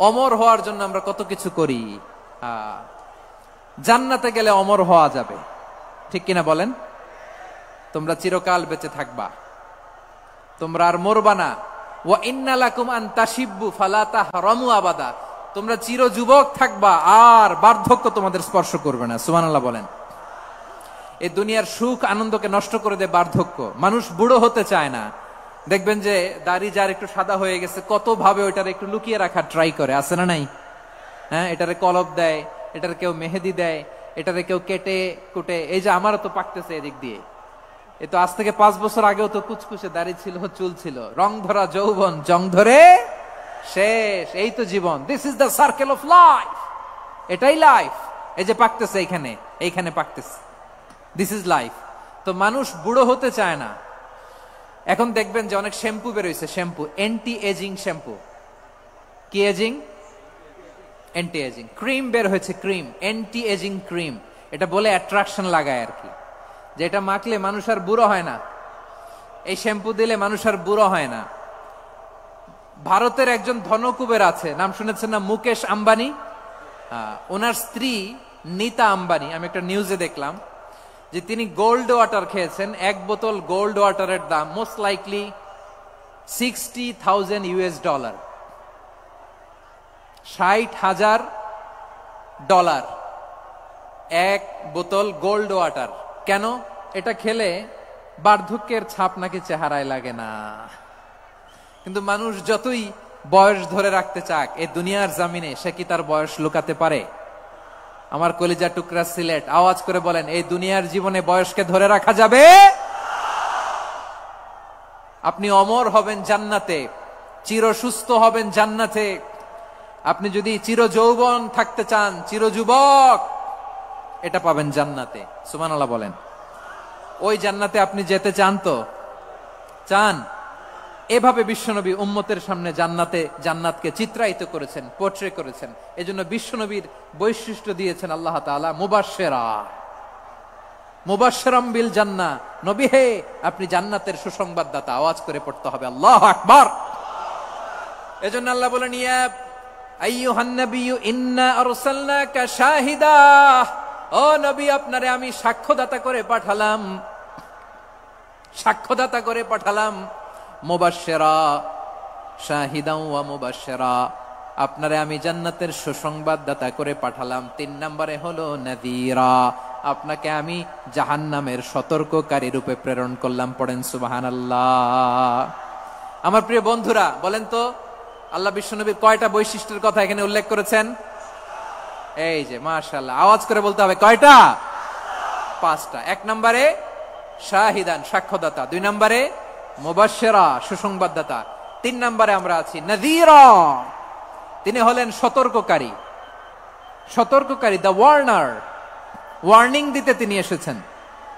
অমর হওয়ার জন্য আমরা কত কিছু করি। জান্নাতে গেলে অমর হওয়া যাবে, ঠিক কিনা বলেন? তোমরা চিরকাল বেঁচে থাকবা, তোমরা আর মরবা না। ওয়া ইন্না লাকুম আন তাশিব্বু ফালা তাহরামু আবাদা। তোমরা চির যুবক থাকবা, আর বার্ধক্য তোমাদের স্পর্শ করবে না। সুবহানাল্লাহ বলেন। এই দুনিয়ার সুখ আনন্দকে নষ্ট করে দেয় বার্ধক্য। মানুষ বুড়ো হতে চায় না। দেখবেন যে দাড়ি যার একটু সাদা হয়ে গেছে, কত ভাবে ওইটার একটু লুকিয়ে রাখার ট্রাই করে, আছে না নাই? হ্যাঁ, এটারে কলপ দেয়, এটার কেউ মেহেদি দেয়, এটারে কেউ কেটে কুটে। এই যে আমারও তো পাকতেছে এদিক দিয়ে, এ তো আজ থেকে 5 বছর আগেও তো কুচকুচে দাড়ি ছিল, চুল ছিল, রং ধরা যৌবন, জং ধরে শেষ। এই তো জীবন। This is the circle of life. এটাই লাইফ। এই যে পাকতেছে এইখানে, এইখানে পাকতেছে, দিস ইজ লাইফ। তো মানুষ বুড়ো হতে চায় না। এখন দেখবেন যে অনেক শ্যাম্পু বেরোইছে, শ্যাম্পু, অ্যান্টি এজিং শ্যাম্পু। কি এজিং? Anti aging. ক্রিম বের হয়েছে, ক্রিম, অ্যান্টি এজিং ক্রিম। এটা বলে অ্যাট্রাকশন লাগায় আর কি, যে এটা মাখলে মানুষ আর বুড়ো হয় না, এই শ্যাম্পু দিলে মানুষ আর বুড়ো হয় না। ভারতের একজন ধনকুবের আছে, নাম শুনেছেন না? মুকেশ আম্বানি। ওনার স্ত্রী নীতা আম্বানি, আমি একটা নিউজে দেখলাম যে তিনি গোল্ড ওয়াটার খেয়েছেন। 1 বোতল গোল্ড ওয়াটারের দাম মোস্ট লাইকলি $60,000, $60,000 1 বোতল গোল্ড ওয়াটার। কেন? এটা খেলে বার্ধক্যের ছাপ নাকি চেহারায় লাগে না। কিন্তু মানুষ যতই বয়স ধরে রাখতে চাক এই দুনিয়ার জামিনে, সে কি তার বয়স লুকাতে পারে? আমার কলিজা টুকরা সিলেট, আওয়াজ করে বলেন, এই দুনিয়ার জীবনে বয়সকে ধরে রাখা যাবে? আপনি অমর হবেন জান্নাতে, চির সুস্থ হবেন জান্নাতে। আপনি যদি চির যৌবন থাকতে চান, চির যুবক, এটা পাবেন জান্নাতে। সুবহানাল্লাহ বলেন। ওই জান্নাতে আপনি যেতে চান তো? চান? এভাবে বিশ্বনবী উম্মতের সামনে জান্নাতকে চিত্রায়িত করেছেন, পোট্রে করেছেন। এজন্য বিশ্বনবীর বৈশিষ্ট্য দিয়েছেন আল্লাহ তাআলা মুবাশশিরাম বিল জান্নাহ। নবী হে, আপনি জান্নাতের সুসংবাদদাতা। আওয়াজ করে পড়তে হবে আল্লাহু আকবার। এজন্য আল্লাহ বলেন, ইয়া আইয়ুহান নাবিয়্যু ইন্না আরসালনাকা শাহিদা। ও নবী, আপনারে আমি সাক্ষ্যদাতা করে পাঠালাম, সাক্ষ্যদাতা করে পাঠালাম। মুবাশশিরা, শাহিদাও ওয়া মুবাশশিরা, আপনারে আমি জান্নাতের সুসংবাদদাতা করে পাঠালাম। 3 নম্বরে হলো নাযীরা, আপনাকে আমি জাহান্নামের সতর্ককারী রূপে প্রেরণ করলাম। পড়েন সুবহানাল্লাহ। আমার প্রিয় বন্ধুরা, বলেন তো আল্লাহ বিশ্বনবীর কয়টা বৈশিষ্ট্যের কথা এখানে উল্লেখ করেছেন? এই যে মাশাআল্লাহ, আওয়াজ করে বলতে হবে, কয়টা? 5টা। 1 নম্বরে শাহিদান, সাক্ষ্যদাতা। 2 নম্বরে মুবাশশিরা, সুসংবাদদাতা। 3 নম্বরে আমরা আছি নাযীরা, তিনি হলেন সতর্ককারী। সতর্ককারী, দ্য ওয়ার্নার, ওয়ার্নিং দিতে তিনি এসেছেন।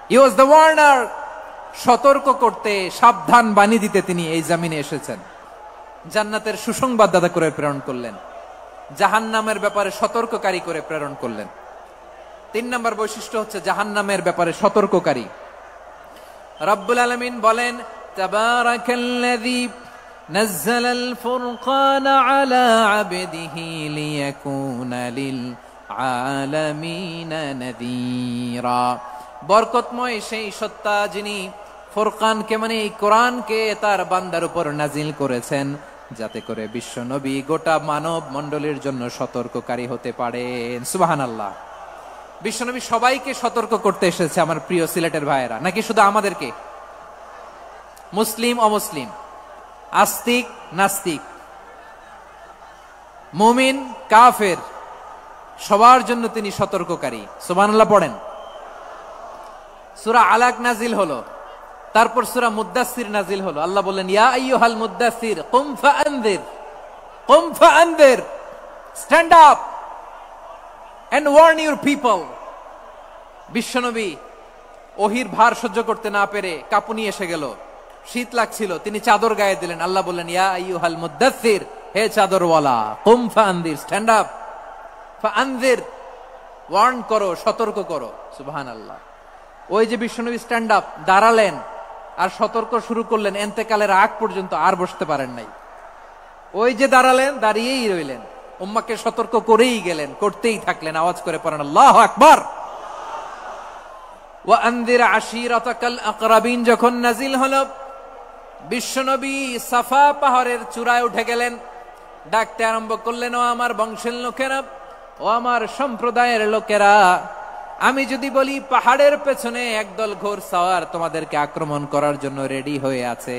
হি ওয়াজ দ্য ওয়ার্নার, সতর্ক করতে, সাবধান বাণী দিতে তিনি এই জমিনে এসেছেন। জান্নাতের সুসংবাদদাতা করে প্রেরণ করলেন, জাহান্নামের ব্যাপারে সতর্ককারী করে প্রেরণ করলেন। 3 নম্বর বৈশিষ্ট্য হচ্ছে জাহান্নামের ব্যাপারে সতর্ককারী। রব্বুল আলামিন বলেন, তাবারাকাল্লাযী নাযালাল ফুরকানা আলা আবদিহি লিয়াকুনা লিল আলামিনা নাযীরা। বরকতময় সেই সত্তা যিনি ফুরকানকে মানে এই কোরআনকে তার বান্দার উপর নাজিল করেছেন, যাতে করে বিশ্ব নবী গোটা মানব মণ্ডলীর জন্য সতর্ককারী হতে পারেন। সুবহানাল্লাহ। বিশ্বনবী সবাইকে সতর্ক করতে এসেছে আমার প্রিয় সিলেটের ভাইয়েরা, নাকি শুধু আমাদেরকে? মুসলিম অমুসলিম, আস্তিক নাস্তিক, মুমিন কাফের, সবার জন্য তিনি সতর্ককারী। সুবহানাল্লাহ পড়েন। সূরা আলাক নাজিল হলো, তারপর সূরা মুদ্দাসসির নাজিল হলো। আল্লাহ বললেন, ইয়া আইয়ুহাল মুদ্দাসসির কুম ফাআনযির, কুম ফাআনযির, stand up and warn your people. বিশ্বনবী ওহির ভার সহ্য করতে না পেরে কাঁপুনি এসে গেল, শীত লাগছিল, তিনি চাদর গায়ে দিলেন। আল্লাহ বললেন, ইয়া আইয়ুহাল মুদ্দাসসির, হে চাদরওয়ালা, কুম ফাআনযির, স্ট্যান্ড আপ, ফাআনযির, ওয়ার্ন করো, সতর্ক করো। সুবহানাল্লাহ। ওই যে বিশ্বনবী স্ট্যান্ড আপ, দাঁড়ালেন আর সতর্ক শুরু করলেন, এন্তেকালের আগ পর্যন্ত আর বসতে পারেন নাই। ওই যে দাঁড়ালেন, দাঁড়িয়েই রইলেন, উম্মাকে সতর্ক করেই গেলেন, করতেই থাকলেন। আওয়াজ করে পড়েন আল্লাহু আকবার। ওয়া আনযির আশীরাতাকাল আকরাবিন যখন নাজিল হলো, বিশ্বনবী সাফা পাহাড়ের চূড়ায় উঠে গেলেন, ডাকতে আরম্ভ করলেন, ও আমার বংশের লোকেরা, ও আমার সম্প্রদায়ের লোকেরা, আমি যদি বলি পাহাড়ের পেছনে একদল ঘোড়সাওয়ার তোমাদেরকে আক্রমণ করার জন্য রেডি হয়ে আছে,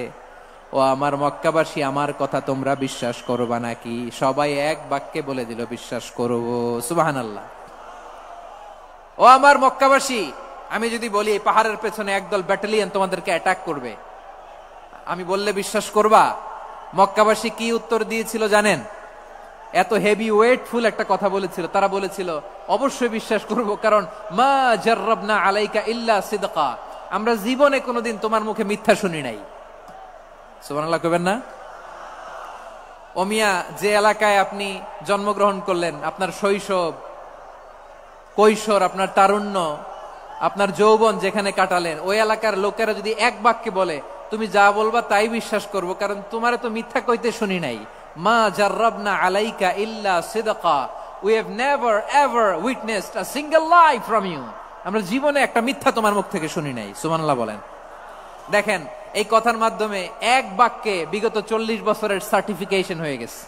ও আমার মক্কাবাসী, আমার কথা তোমরা বিশ্বাস করবা নাকি? সবাই এক বাক্যে বলে দিল, বিশ্বাস করব। সুবহানাল্লাহ। ও আমার মক্কাবাসী, আমি যদি বলি এই পাহাড়ের পেছনে একদল ব্যাটালিয়ন তোমাদেরকে অ্যাটাক করবে, আমি বললে বিশ্বাস করবা? মক্কাবাসী কি উত্তর দিয়েছিল জানেন? এত হেভি ওয়েটফুল একটা কথা বলেছিল। তারা বলেছিল, অবশ্যই বিশ্বাস করব, কারণ মা জাররাবনা আলাইকা ইল্লা সিদকা, আমরা জীবনে কোনোদিন তোমার মুখে মিথ্যা শুনি নাই। সুবহানাল্লাহ কইবেন না? ও মিয়া, যে এলাকায় আপনি জন্মগ্রহণ করলেন, আপনার শৈশব, কৈশোর, আপনার তারুণ্য, আপনার যৌবন যেখানে কাটালেন, ওই এলাকার লোকেরা যদি এক বাক্যে বলে তুমি যা বলবা তাই বিশ্বাস করব, কারণ তোমারে তো মিথ্যা কইতে শুনি নাই। মা জাররাবনা আলাইকা ইল্লা সিদকা, we have never ever witnessed a single lie from you, আমরা জীবনে একটা মিথ্যা তোমার মুখ থেকে শুনি নাই। সুবহানাল্লাহ বলেন। দেখেন, এই কথার মাধ্যমে এক বাক্যে বিগত 40 বছরের সার্টিফিকেশন হয়ে গেছে।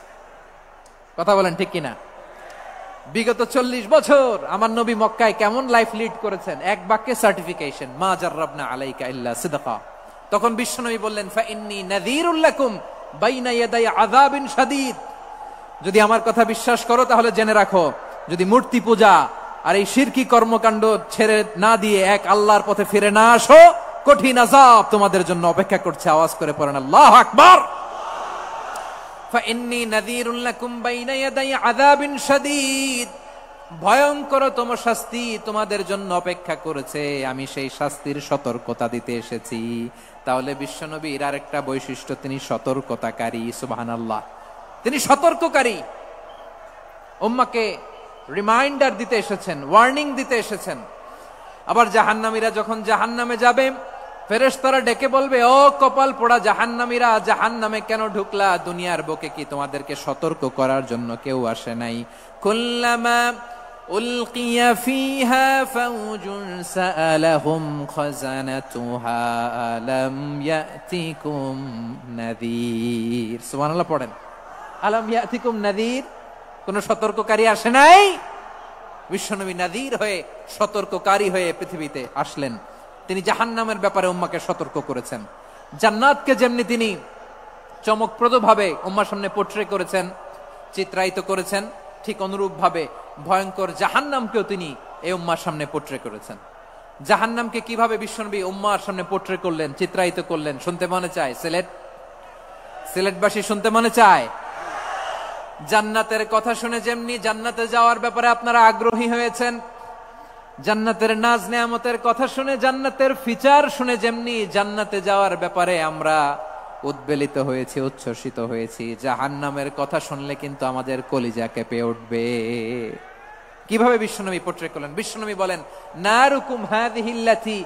কথা বলেন ঠিক কিনা? বিগত 40 বছর আমার নবী মক্কায় কেমন লাইফ লিড করেছেন, এক বাক্যে সার্টিফিকেশন, মা জাররাবনা আলাইকা ইল্লা সিদকা। তখন বিশ্বনবী বললেন, ফাইন্নী নাযীরুল লাকুম বাইনা ইয়াদাই আযাবিন শাদীদ, যদি আমার কথা বিশ্বাস করো তাহলে জেনে রাখো, যদি মূর্তি পূজা আর এই শিরকি কর্মকাণ্ড ছেড়ে না দিয়ে এক আল্লাহর পথে ফিরে না আসো, কঠিন আযাব তোমাদের জন্য অপেক্ষা করছে। আওয়াজ করে পড়েন আল্লাহু আকবার। ফাইন্নী নাযীরুল লাকুম বাইনা ইয়াদাই আযাবিন শাদীদ, ভয়ঙ্করতম শাস্তি তোমাদের জন্য অপেক্ষা করেছে, আমি সেই শাস্তির সতর্কতা দিতে এসেছি। তাহলে বিশ্বনবীর আরেকটা বৈশিষ্ট্য, তিনি সতর্কতাকারী। সুবহানাল্লাহ। তিনি সতর্ককারী, উম্মাকে রিমাইন্ডার দিতে এসেছেন, ওয়ার্নিং দিতে এসেছেন। আবার জাহান্নামীরা যখন জাহান্নামে যাবে, ফেরেশতারা ডেকে বলবে, ও কপাল পোড়া জাহান্নামীরা, জাহান্নামে কেন ঢুকলা? দুনিয়ার বুকে কি তোমাদেরকে সতর্ক করার জন্য কেউ আসে নাই? কুল্লামা উলকিয়া ফিহা ফাউজুন সাআলাহুম খাযানাতুহা আলাম ইয়াতিকুম নাযীর। সুবহানাল্লাহ পড়েন। আলাম ইয়াতিকুম নাযীর, কোন সতর্ককারী আসে নাই? বিশ্বনবী নাযীর হয়ে, সতর্ককারী হয়ে পৃথিবীতে আসলেন। তিনি জাহান্নামের ব্যাপারে উম্মাকে সতর্ক করেছেন। জান্নাতকে যেমনি তিনি চমকপ্রদ ভাবে উম্মার সামনে পোট্রে করেছেন, চিত্রায়িত করেছেন, ঠিক অনুরূপ ভাবে ভয়ঙ্কর জাহান্নামকেও তিনি এই উম্মার সামনে পোট্রে করেছেন। জাহান্নামকে কিভাবে বিশ্বনবী উম্মার সামনে পোট্রে করলেন, চিত্রায়িত করলেন, শুনতে মনে চায়? সিলেটবাসী শুনতে মনে চায়? জান্নাতের কথা শুনে যেমনি জান্নাতে যাওয়ার ব্যাপারে আপনারা আগ্রহী হয়েছেন, জান্নাতের নাজ নেয়ামতের কথা শুনে, জান্নাতের ফিচার শুনে যেমনি জান্নাতে যাওয়ার ব্যাপারে আমরা উদ্বেলিত হয়েছি, উচ্ছ্বসিত হয়েছি, জাহান্নামের কথা শুনলে কিন্তু আমাদের কলিজা কেঁপে উঠবে। কিভাবে বিশ্বনবী পোট্রে করলেন? বিশ্বনবী বলেন, নারুকুম হাযিহিল্লাতী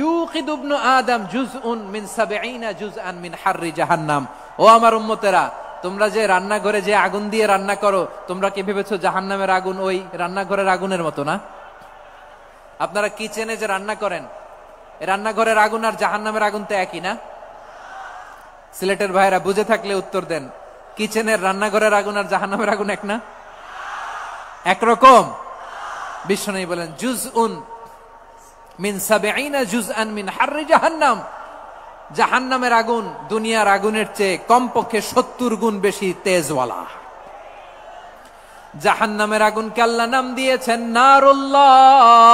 ইউকিদু ইবনু আদম জুজউন মিন ৭০ জুজআন মিন হাররি জাহান্নাম। ও আমার উম্মতেরা, তোমরা যে রান্নাঘরে যে আগুন দিয়ে রান্না করো, তোমরা কি ভেবেছো জাহান্নামের আগুন ওই রান্নাঘরের আগুনের মতো? না, আপনারা কিচেনে যে রান্না করেন, রান্নাঘরের আগুন আর জাহান্নামের আগুন তো একই না? সিলেটের ভাইরা বুঝে থাকলে উত্তর দেন, কিচেনের রান্নাঘরের আগুন আর জাহান্নামের আগুন এক না? একরকম? বিশ্বনবী বলেন জুজউন মিন ৭০ জুজআন মিন হাররি জাহান্নাম। জাহান্নামের আগুন দুনিয়ার আগুনের চেয়ে কমপক্ষে ৭০ গুণ বেশি তেজওয়ালা। জাহান্নামের আগুনকে আল্লাহ নাম দিয়েছেন নারুল্লাহ।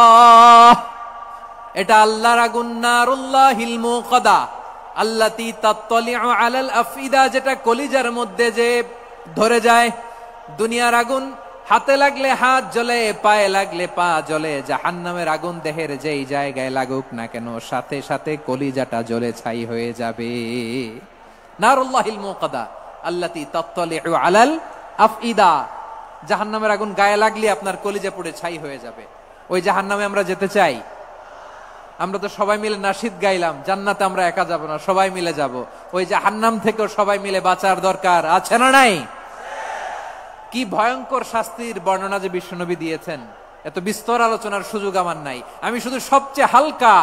এটা আল্লাহর আগুন, নারুল্লাহিল মুকাদা আল্লাতী তাত্তালিউ আলাল আফইদা, যেটা কলিজার মধ্যে যে ধরে যায়। দুনিয়ার আগুন হাতে লাগলে হাত জ্বলে, পায়ে লাগলে পা জ্বলে। জাহান্নামের আগুন দেহের যেই জায়গায় লাগুক না কেন সাথে সাথে কলিজাটা জ্বলে ছাই হয়ে যাবে। নারুল্লাহিল মুকাদা আল্লাতী তাত্তালিউ আলাল আফইদা। জাহান্নামের আগুন গায়ে লাগলে আপনার কলিজা পুড়ে ছাই হয়ে যাবে। ওই জাহান্নামে আমরা যেতে চাই? আমরা তো সবাই মিলে নাশিদ গাইলাম, জান্নাতে আমরা একা যাব না, সবাই মিলে যাব। ওই জাহান্নাম থেকেও সবাই মিলে বাঁচার দরকার আছে না নাই? কি ভয়ঙ্কর শাস্তির বর্ণনা যে বিশ্বনবী দিয়েছেন, এত বিস্তর আলোচনার সুযোগ আমার নাই। আমি শুধু সবচেয়ে হালকা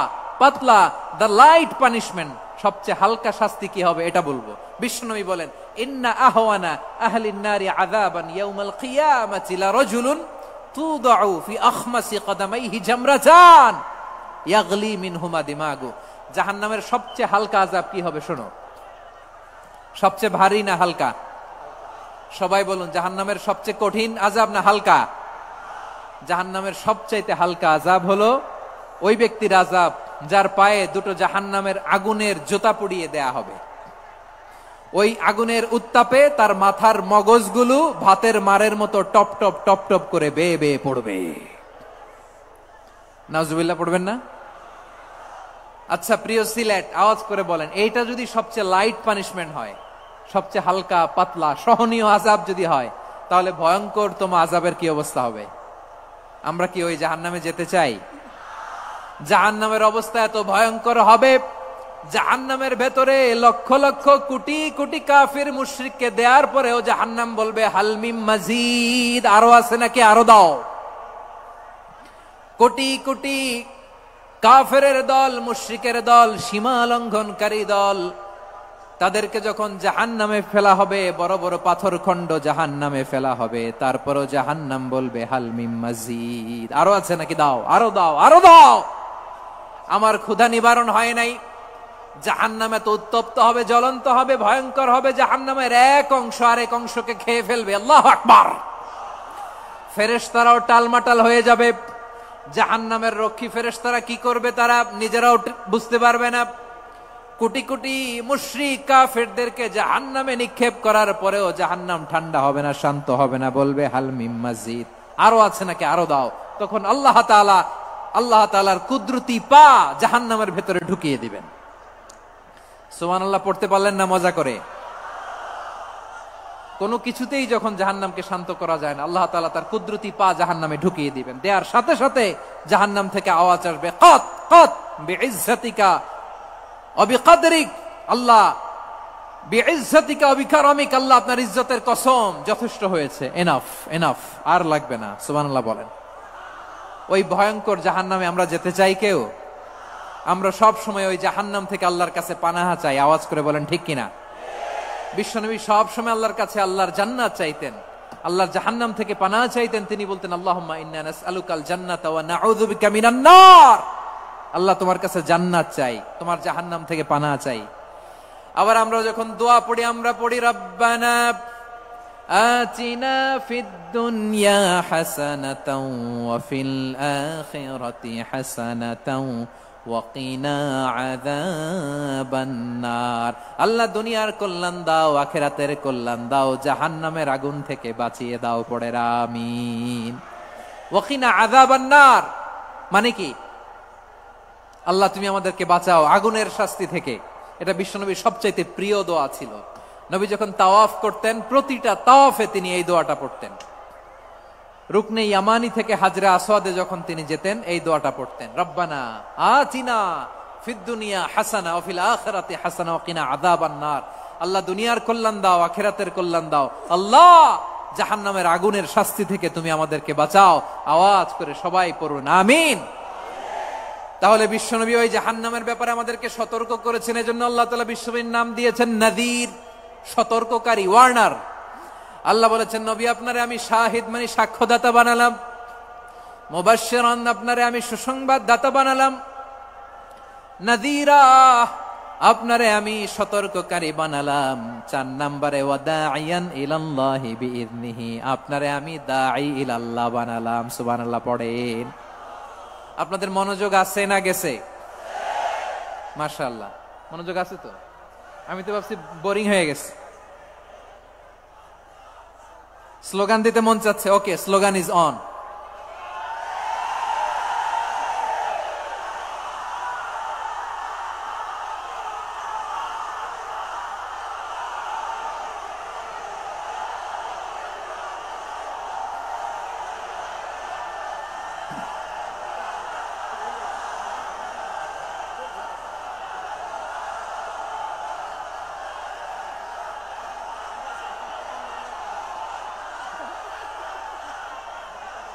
পাতলা, দ্য লাইট পানিশমেন্ট, সবচেয়ে হালকা শাস্তি কি হবে এটা বলবো। বিশ্বনবী বলেন ইন্না আহওয়ানা আহলিন নারি আযাবান ইয়াউমাল কিয়ামাতি লারাজুলুন তুদাউ ফি আখমাসি কদামাইহি জামরাতান ইয়াগলি মিনহুমা দিমাগু। জাহান্নামের সবচেয়ে হালকা আযাব কি হবে শোনো। সবচেয়ে ভারী না হালকা? সবাই বলুন, জাহান্নামের সবচেয়ে কঠিন আযাব না হালকা? জাহান্নামের সবচাইতে হালকা আযাব হলো ওই ব্যক্তির আযাব যার পায়ে দুটো জাহান্নামের আগুনের জুতা পুড়িয়ে দেয়া হবে। ওই আগুনের উত্তাপে তার মাথার মগজগুলো ভাতের মারের মতো টপ টপ টপ টপ করে বেয়ে বেয়ে পড়বে। নাউজুবিল্লাহ পড়বেন না? আচ্ছা প্রিয় সিলেট, আওয়াজ করে বলেন, এইটা যদি সবচেয়ে লাইট পানিশমেন্ট হয়, সবচেয়ে হালকা পাতলা সহনীয় আযাব যদি হয়, তাহলে ভয়ঙ্কর তোমা আযাবের কি অবস্থা হবে? আমরা কি ওই জাহান্নামে যেতে চাই? জাহান্নামের অবস্থা এত ভয়ঙ্কর হবে, জাহান্নামের ভেতরে লক্ষ লক্ষ কোটি কোটি কাফির মুশরিককে দেওয়ার পরেও জাহান্নাম বলবে হালমিম মাজিদ, আরো আছে নাকি, আরো দাও। কোটি কোটি কাফেরের দল, মুশরিকের দল, সীমা লঙ্ঘনকারী দল, তাদেরকে যখন জাহান্নামে ফেলা হবে, বড় বড় পাথর খণ্ড জাহান্নামে ফেলা হবে, তারপরও জাহান্নাম বলবে হালমিম মাজিদ, আরো আছে নাকি, দাও, আরো দাও, আরো দাও। আমার ক্ষুধা নিবারণ হয় নাই। জাহান্নাম এত উত্তপ্ত হবে, জ্বলন্ত হবে, ভয়ঙ্কর হবে, জাহান্নামের এক অংশ আরেক অংশকে খেয়ে ফেলবে। আল্লাহু আকবার। ফেরেশতারাও টালমাটাল হয়ে যাবে। জাহান্নামের রক্ষী ফেরেশতারা কি করবে তারা নিজেরাও বুঝতে পারবে না। কোটি কোটি মুশরিক কাফেরদেরকে জাহান্নামে নিক্ষেপ করার পরেও জাহান্নাম ঠান্ডা হবে না, শান্ত হবে না, বলবে হালমিম মাজিদ, আরো আছে নাকি, আরো দাও। তখন আল্লাহ তাআলার কুদরতি পা জাহান্নামের ভেতরে ঢুকিয়ে দিবেন। সুবহানাল্লাহ পড়তে পারলেন না মজা করে? কোনো কিছুতেই যখন জাহান্নামকে শান্ত করা যায় না, আল্লাহ তাআলা তার কুদরতি পা জাহান্নামে ঢুকিয়ে দিবেন। দেয়ার সাথে সাথে জাহান্নাম থেকে আওয়াজ আসবে, কত কত বিইজ্জাতিকা ওয়া বিকদরিক, আল্লাহ বিইজ্জাতিকা ওয়া বিকারামিক, আল্লাহ আপনার ইজ্জতের কসম, যথেষ্ট হয়েছে, এনাফ এনাফ, আর লাগবে না। সুবহানাল্লাহ বলেন। ওই ভয়ঙ্কর জাহান্নামে আমরা যেতে চাই কেউ? আমরা সব সময় ওই জাহান্নাম থেকে আল্লাহর কাছে পানাহা চাই। আওয়াজ করে বলেন ঠিক কিনা? বিশ্বনবী সব সময় আল্লাহর কাছে আল্লাহর জান্নাত চাইতেন, আল্লাহর জাহান্নাম থেকে পানাহা চাইতেন। তিনি বলতেন আল্লাহুম্মা ইন্না নাসআলুকাল জান্নাতা ওয়া নাউযু বিকা মিনান নার। আল্লাহ তোমার কাছে জান্নাত চাই, তোমার জাহান্নাম থেকে পানাহা চাই। আবার আমরা যখন দোয়া পড়ি, আমরা পড়ি রব্বানা আতিনা ফিদ দুনিয়া হাসানাতাও ওয়া ফিল আখিরাতি হাসানাতাও ওয়া কিনা আযাবান নার। আল্লাহ দুনিয়ার কল্যাণ দাও, আখিরাতের কল্যাণ দাও, জাহান্নামের আগুন থেকে বাঁচিয়ে দাও, পড়ে আমিন। ওয়া কিনা আযাবান নার মানে কি? আল্লাহ তুমি আমাদেরকে বাঁচাও আগুনের শাস্তি থেকে। এটা বিশ্বনবীর সবচাইতে প্রিয় দোয়া ছিল। নবী যখন তাওয়াফ করতেন, প্রতিটা তাওয়াফে তিনি এই দোয়াটা পড়তেন। রুকনে ইয়ামানি থেকে হাজরে আসওয়াদে যখন তিনি যেতেন, এই দোয়াটা পড়তেন, রব্বানা আতিনা ফিদ দুনিয়া হাসানা ওয়া ফিল আখিরাতি হাসানা ওয়া কিনা আযাবান নার। আল্লাহ দুনিয়ার কল্যাণ দাও, আখিরাতের কল্যাণ দাও। আল্লাহ জাহান্নামের আগুনের শাস্তি থেকে তুমি আমাদেরকে বাঁচাও। আওয়াজ করে সবাই পড়ুন আমিন। তাহলে বিশ্বনবী ওই জাহান্নামের ব্যাপারে আমাদেরকে সতর্ক করেছেন, এজন্য আল্লাহ তাআলা বিশ্বনবীর নাম দিয়েছেন নাযীর, সতর্ককারী, ওয়ার্নার। আল্লাহ বলেছেন নবী আপনারে আমি শাহিদ মানে সাক্ষ্যদাতা বানালাম, মুবাশশিরান আপনারে আমি সুসংবাদ দাতা বানালাম, নাযীরা আপনারে আমি সতর্ককারী বানালাম। 4 নম্বরে ওয়াদাইয়ান ইলাল্লাহি বিইذনিহি, আপনারে আমি দাঈ ইলাল্লাহ বানালাম। সুবহানাল্লাহ পড়েন। আপনাদের মনোযোগ আছে না গেছে? মাশাআল্লাহ মনোযোগ আছে তো? আমি তো ভাবছি বোরিং হয়ে গেছে। স্লোগান দিতে মন চাচ্ছে। ওকে, স্লোগান ইজ অন।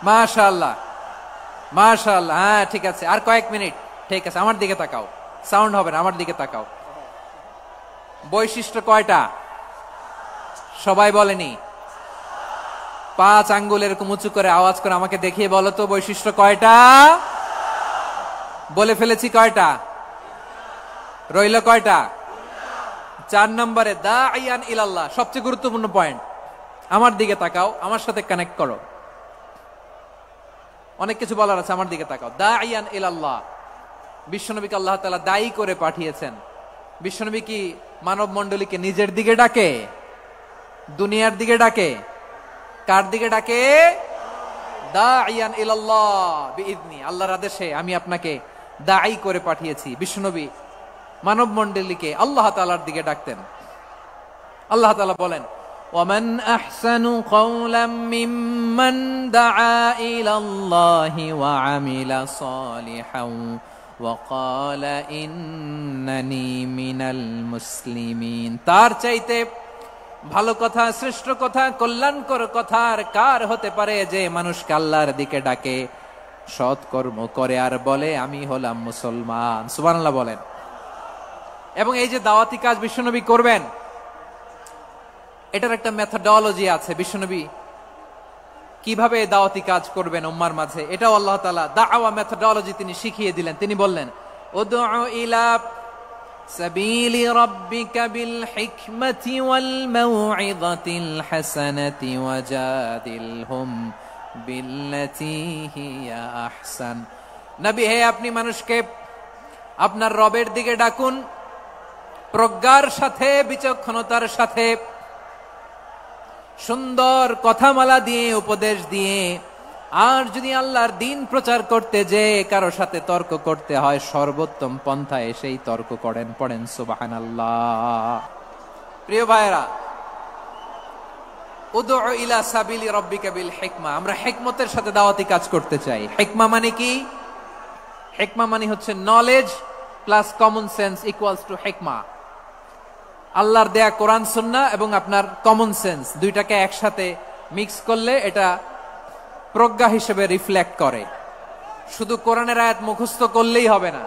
মাশাআল্লাহ মাশাআল্লাহ, হ্যাঁ ঠিক আছে, আর কয়েক মিনিট। ঠিক আছে, আমার দিকে তাকাও, সাউন্ড হবে না, আমার দিকে তাকাও। বৈশিষ্ট্য কয়টা সবাই বলেনি? 5 আঙ্গুল এরকম উঁচু করে আওয়াজ করে আমাকে দেখিয়ে বলো তো বৈশিষ্ট্য কয়টা? বলে ফেলেছি কয়টা? রইল কয়টা? 4 নম্বরে দাঈয়ান ইলাল্লাহ, সবচেয়ে গুরুত্বপূর্ণ পয়েন্ট। আমার দিকে তাকাও, আমার সাথে কানেক্ট করো। অনেক কিছু বলার আছে, আমার দিকে তাকাও। দাঈয়ান ইলাল্লাহ, বিশ্বনবীকে আল্লাহ তাআলা দায়ী করে পাঠিয়েছেন। বিশ্বনবী কি মানব মণ্ডলীকে নিজের দিকে ডাকে? দুনিয়ার দিকে ডাকে? কার দিকে ডাকে? দাঈয়ান ইলাল্লাহ বিইذনি, আল্লাহর আদেশে আমি আপনাকে দায়ী করে পাঠিয়েছি। বিশ্বনবী মানব মণ্ডলীকে আল্লাহ তাআলার দিকে ডাকতেন। আল্লাহ তাআলা বলেন, ومن أحسن قولا ممن دعا إلى الله وعمل صالحا وقال إنني من المسلمين, তার চাইতে ভালো কথা, শ্রেষ্ঠ কথা, কল্যাণকর কথা আর কার হতে পারে যে মানুষকে আল্লাহর দিকে ডাকে, সৎকর্ম করে আর বলে আমি হলাম মুসলমান। সুবহানাল্লাহ বলেন। এবং এই যে দাওয়াতি কাজ বিশ্বনবী করবেন, এটার একটা মেথডোলজি আছে। বিশ্বনবী কিভাবে দাওয়াতি কাজ করবেন উম্মার মাঝে, এটাও আল্লাহ তাআলা দাওয়া মেথডোলজি তিনি শিখিয়ে দিলেন। তিনি বললেন, উদউ ইলা সাবিলি রাব্বিকা বিল হিকমাতি ওয়াল মাউইযাতিল হাসানাতি ওয়াজাদিলহুম বিল্লাতী হিয়া আহসান। নবী হে, আপনি মানুষকে আপনার রবের দিকে ডাকুন প্রজ্ঞার সাথে, বিচক্ষণতার সাথে, সুন্দর কথামালা দিয়ে, উপদেশ দিয়ে। আর যদি আল্লাহর দ্বীন প্রচার করতে যে কারো সাথে তর্ক করতে হয়, সর্বোত্তম পন্থায় সেই তর্ক করেন। পড়েন সুবহানাল্লাহ। প্রিয় ভাইরা, উদউ ইলা সাবিলি রাব্বিকা বিল হিকমা, আমরা হিকমতের সাথে দাওয়াতি কাজ করতে চাই। হিকমা মানে কি? হিকমা মানে হচ্ছে knowledge plus common sense equals to হিকমা। আল্লাহর দেয়া কোরআন সুন্নাহ এবং আপনার কমন সেন্স দুইটাকে একসাথে মিক্স করলে এটা প্রজ্ঞা হিসেবে রিফ্লেক্ট করে। শুধু কোরআনের আয়াত মুখস্থ করলেই হবে না,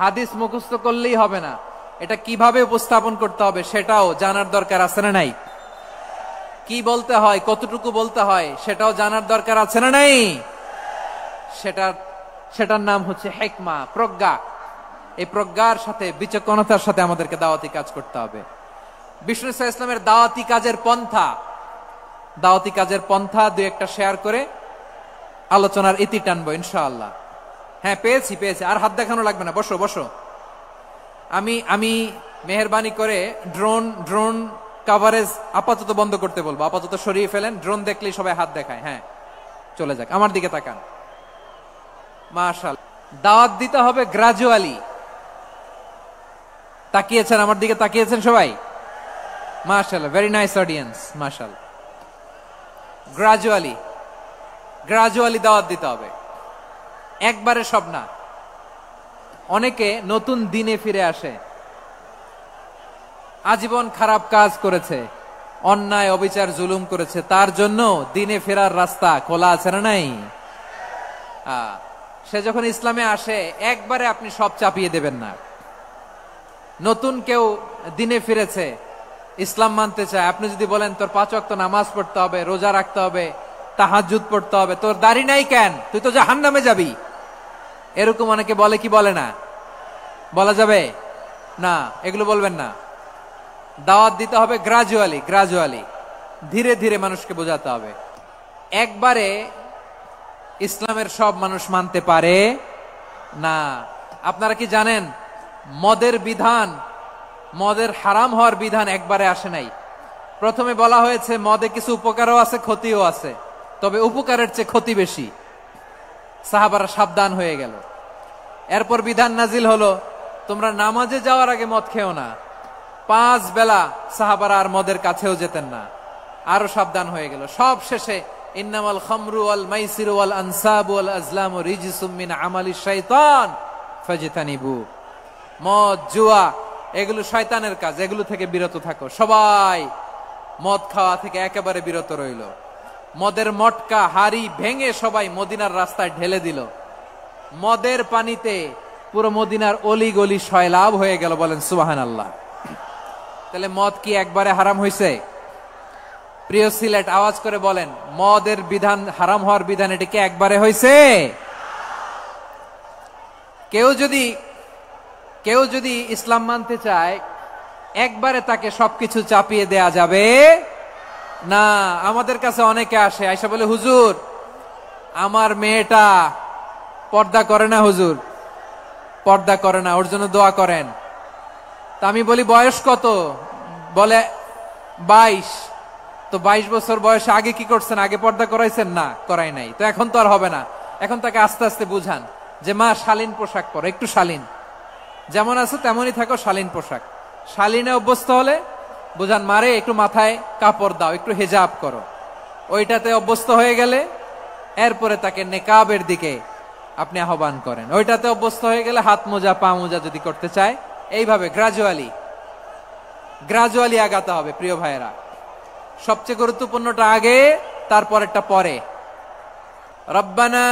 হাদিস মুখস্থ করলেই হবে না, এটা কিভাবে উপস্থাপন করতে হবে সেটাও জানার দরকার আছে না নাই? কি বলতে হয়, কতটুকু বলতে হয় সেটাও জানার দরকার আছে না নাই? সেটার নাম হচ্ছে হিকমা, প্রজ্ঞা। এই প্রজ্ঞার সাথে, বিচক্ষণতার সাথে আমাদেরকে দাওয়াতি কাজ করতে হবে। বিষ্ণু ইসলামের দাওয়াতি কাজের পন্থা দুই একটা শেয়ার করে আলোচনার ইতি টানবো ইনশাআল্লাহ। হ্যাঁ, পেয়েছি। আর হাত দেখানো লাগবে না, বসো বসো। আমি মেহেরবানি করে ড্রোন কভারেজ আপাতত বন্ধ করতে বলবো, আপাতত সরিয়ে ফেলেন। ড্রোন দেখলেই সবাই হাত দেখায়। হ্যাঁ, চলে যাক, আমার দিকে তাকান। মাশাআল্লাহ, দাওয়াত দিতে হবে গ্রাজুয়ালি। তাকিয়েছেন আমার দিকে, তাকিয়েছেন সবাই? মাশাআল্লাহ, ভেরি নাইস অডিয়েন্স, মাশাআল্লাহ। গ্রাজুয়ালি দাওয়াত দিতে হবে, একবারে সব না। অনেকে নতুন দিনে ফিরে আসে, আজীবন খারাপ কাজ করেছে, অন্যায় অবিচার জুলুম করেছে, তার জন্য দিনে ফেরার রাস্তা খোলা আছে না নাই? সে যখন ইসলামে আসে একবারে আপনি সব চাপিয়ে দেবেন না। নতুন কেউ দিনে ফিরেছে, ইসলাম মানতে চায়, আপনি যদি বলেন তোর 5 ওয়াক্ত নামাজ পড়তে হবে, রোজা রাখতে হবে, তাহাজ্জুদ পড়তে হবে, তোর দাড়ি নাই কেন, তুই তো জাহান্নামে যাবি, এরকম অনেকে বলে কি বলে না? বলা যাবে না, এগুলো বলবেন না। দাওয়াত দিতে হবে গ্রাজুয়ালি, ধীরে ধীরে মানুষকে বোঝাতে হবে। একবারে ইসলামের সব মানুষ মানতে পারে না। আপনারা কি জানেন মদের বিধান, মদের হারাম হওয়ার বিধান একবারে আসে নাই। প্রথমে বলা হয়েছে মদে কিছু উপকারও আছে ক্ষতিও আছে, তবে উপকারের চেয়ে ক্ষতি বেশি। সাহাবারা সাবধান হয়ে গেল। এরপর বিধান নাজিল হলো তোমরা নামাজে যাওয়ার আগে মদ খেও না। 5 বেলা সাহাবারা আর মদের কাছেও যেতেন না, আরো সাবধান হয়ে গেল। সব শেষে ইন্নামাল খামরু ওয়াল মাইসিরু ওয়াল আনসাবু ওয়াল আজলামু রিজসুম মিন আমালিশ শাইতান ফাজতানিবু। মদ, জুয়া এগুলো শয়তানের কাজ, এগুলো থেকে বিরত থাকো। সবাই মদ খাওয়া থেকে একেবারে বিরত রইল। মদের মটকা হাড়ি ভেঙে সবাই মদিনার রাস্তায় ঢেলে দিল। মদের পানিতে পুরো মদিনার অলি গলি সয়লাভ হয়ে গেল। বলেন সুবহানাল্লাহ। তাহলে মদ কি একবারে হারাম হয়েছে? প্রিয় সিলেট আওয়াজ করে বলেন, মদের বিধান, হারাম হওয়ার বিধান এটা কি একবারে হয়েছে? কেউ যদি ইসলাম মানতে চায় একবারে তাকে সবকিছু চাপিয়ে দেয়া যাবে না। আমাদের কাছে অনেকে আসে, আয়সা বলে হুজুর আমার মেয়েটা পর্দা করে না, হুজুর পর্দা করে না, ওর জন্য দোয়া করেন। তা আমি বলি বয়স কত? বলে 22। তো 22 বছর বয়সে আগে কি করছেন? আগে পর্দা করাইছেন? না, করাই নাই। তো এখন তো আর হবে না। এখন তাকে আস্তে আস্তে বুঝান যে মা শালীন পোশাক পরো, একটু শালীন, যেমন আছে তেমনই থাকো, শালীন পোশাক। শালীনে অভ্যস্ত হলে বুঝান মারে একটু মাথায় কাপড় দাও, একটু হেজাব করো। ওইটাতে অভ্যস্ত হয়ে গেলে এরপরে তাকে নেকাবের দিকে আপনি আহ্বান করেন। ওইটাতে অভ্যস্ত হয়ে গেলে হাত মোজা পা মোজা যদি করতে চায়, এইভাবে গ্রাজুয়ালি আগাতে হবে। প্রিয় ভাইয়েরা, সবচেয়ে গুরুত্বপূর্ণটা আগে, তারপরেরটা পরে। রব্বানা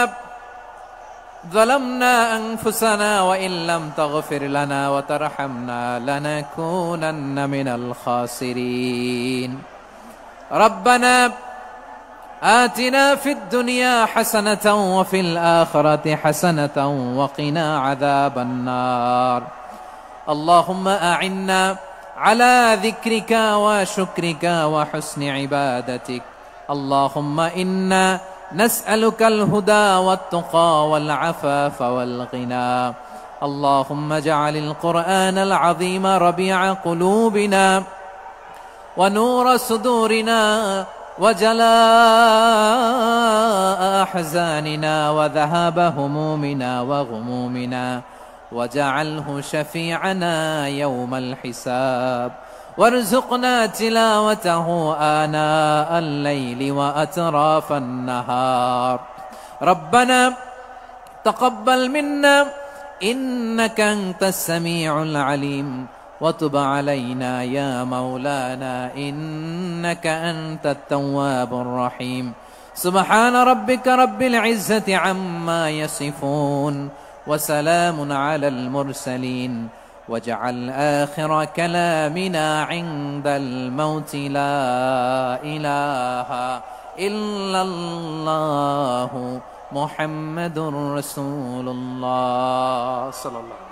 যালামনা আনফুসানা ওয়া ইল্লাম তাগফির লানা ওয়া তারহামনা লানাকুনান্না মিনাল খাসিরিন। রব্বানা আতিনা ফিদ দুনিয়া হাসানাতাও ওয়া ফিল আখিরাতি হাসানাতাও ওয়া কিনা আযাবান নার। আল্লাহুম্মা আ'inna على ذكرك وشكرك وحسن عبادتك. اللهم إنا نسألك الهدى والتقى والعفاف والغنى. اللهم اجعل القرآن العظيم ربيع قلوبنا ونور صدورنا وجلاء أحزاننا وذهاب همومنا وغمومنا، وجعله شفيعنا يوم الحساب، وارزقنا تلاوته آناء الليل وأطراف النهار. ربنا تقبل منا إنك أنت السميع العليم، وتب علينا يا مولانا إنك أنت التواب الرحيم. سبحان ربك رب العزة عما يصفون، وسلام على المرسلين، واجعل آخر كلامنا عند الموت لا إله إلا الله محمد رسول الله صلى الله عليه وسلم.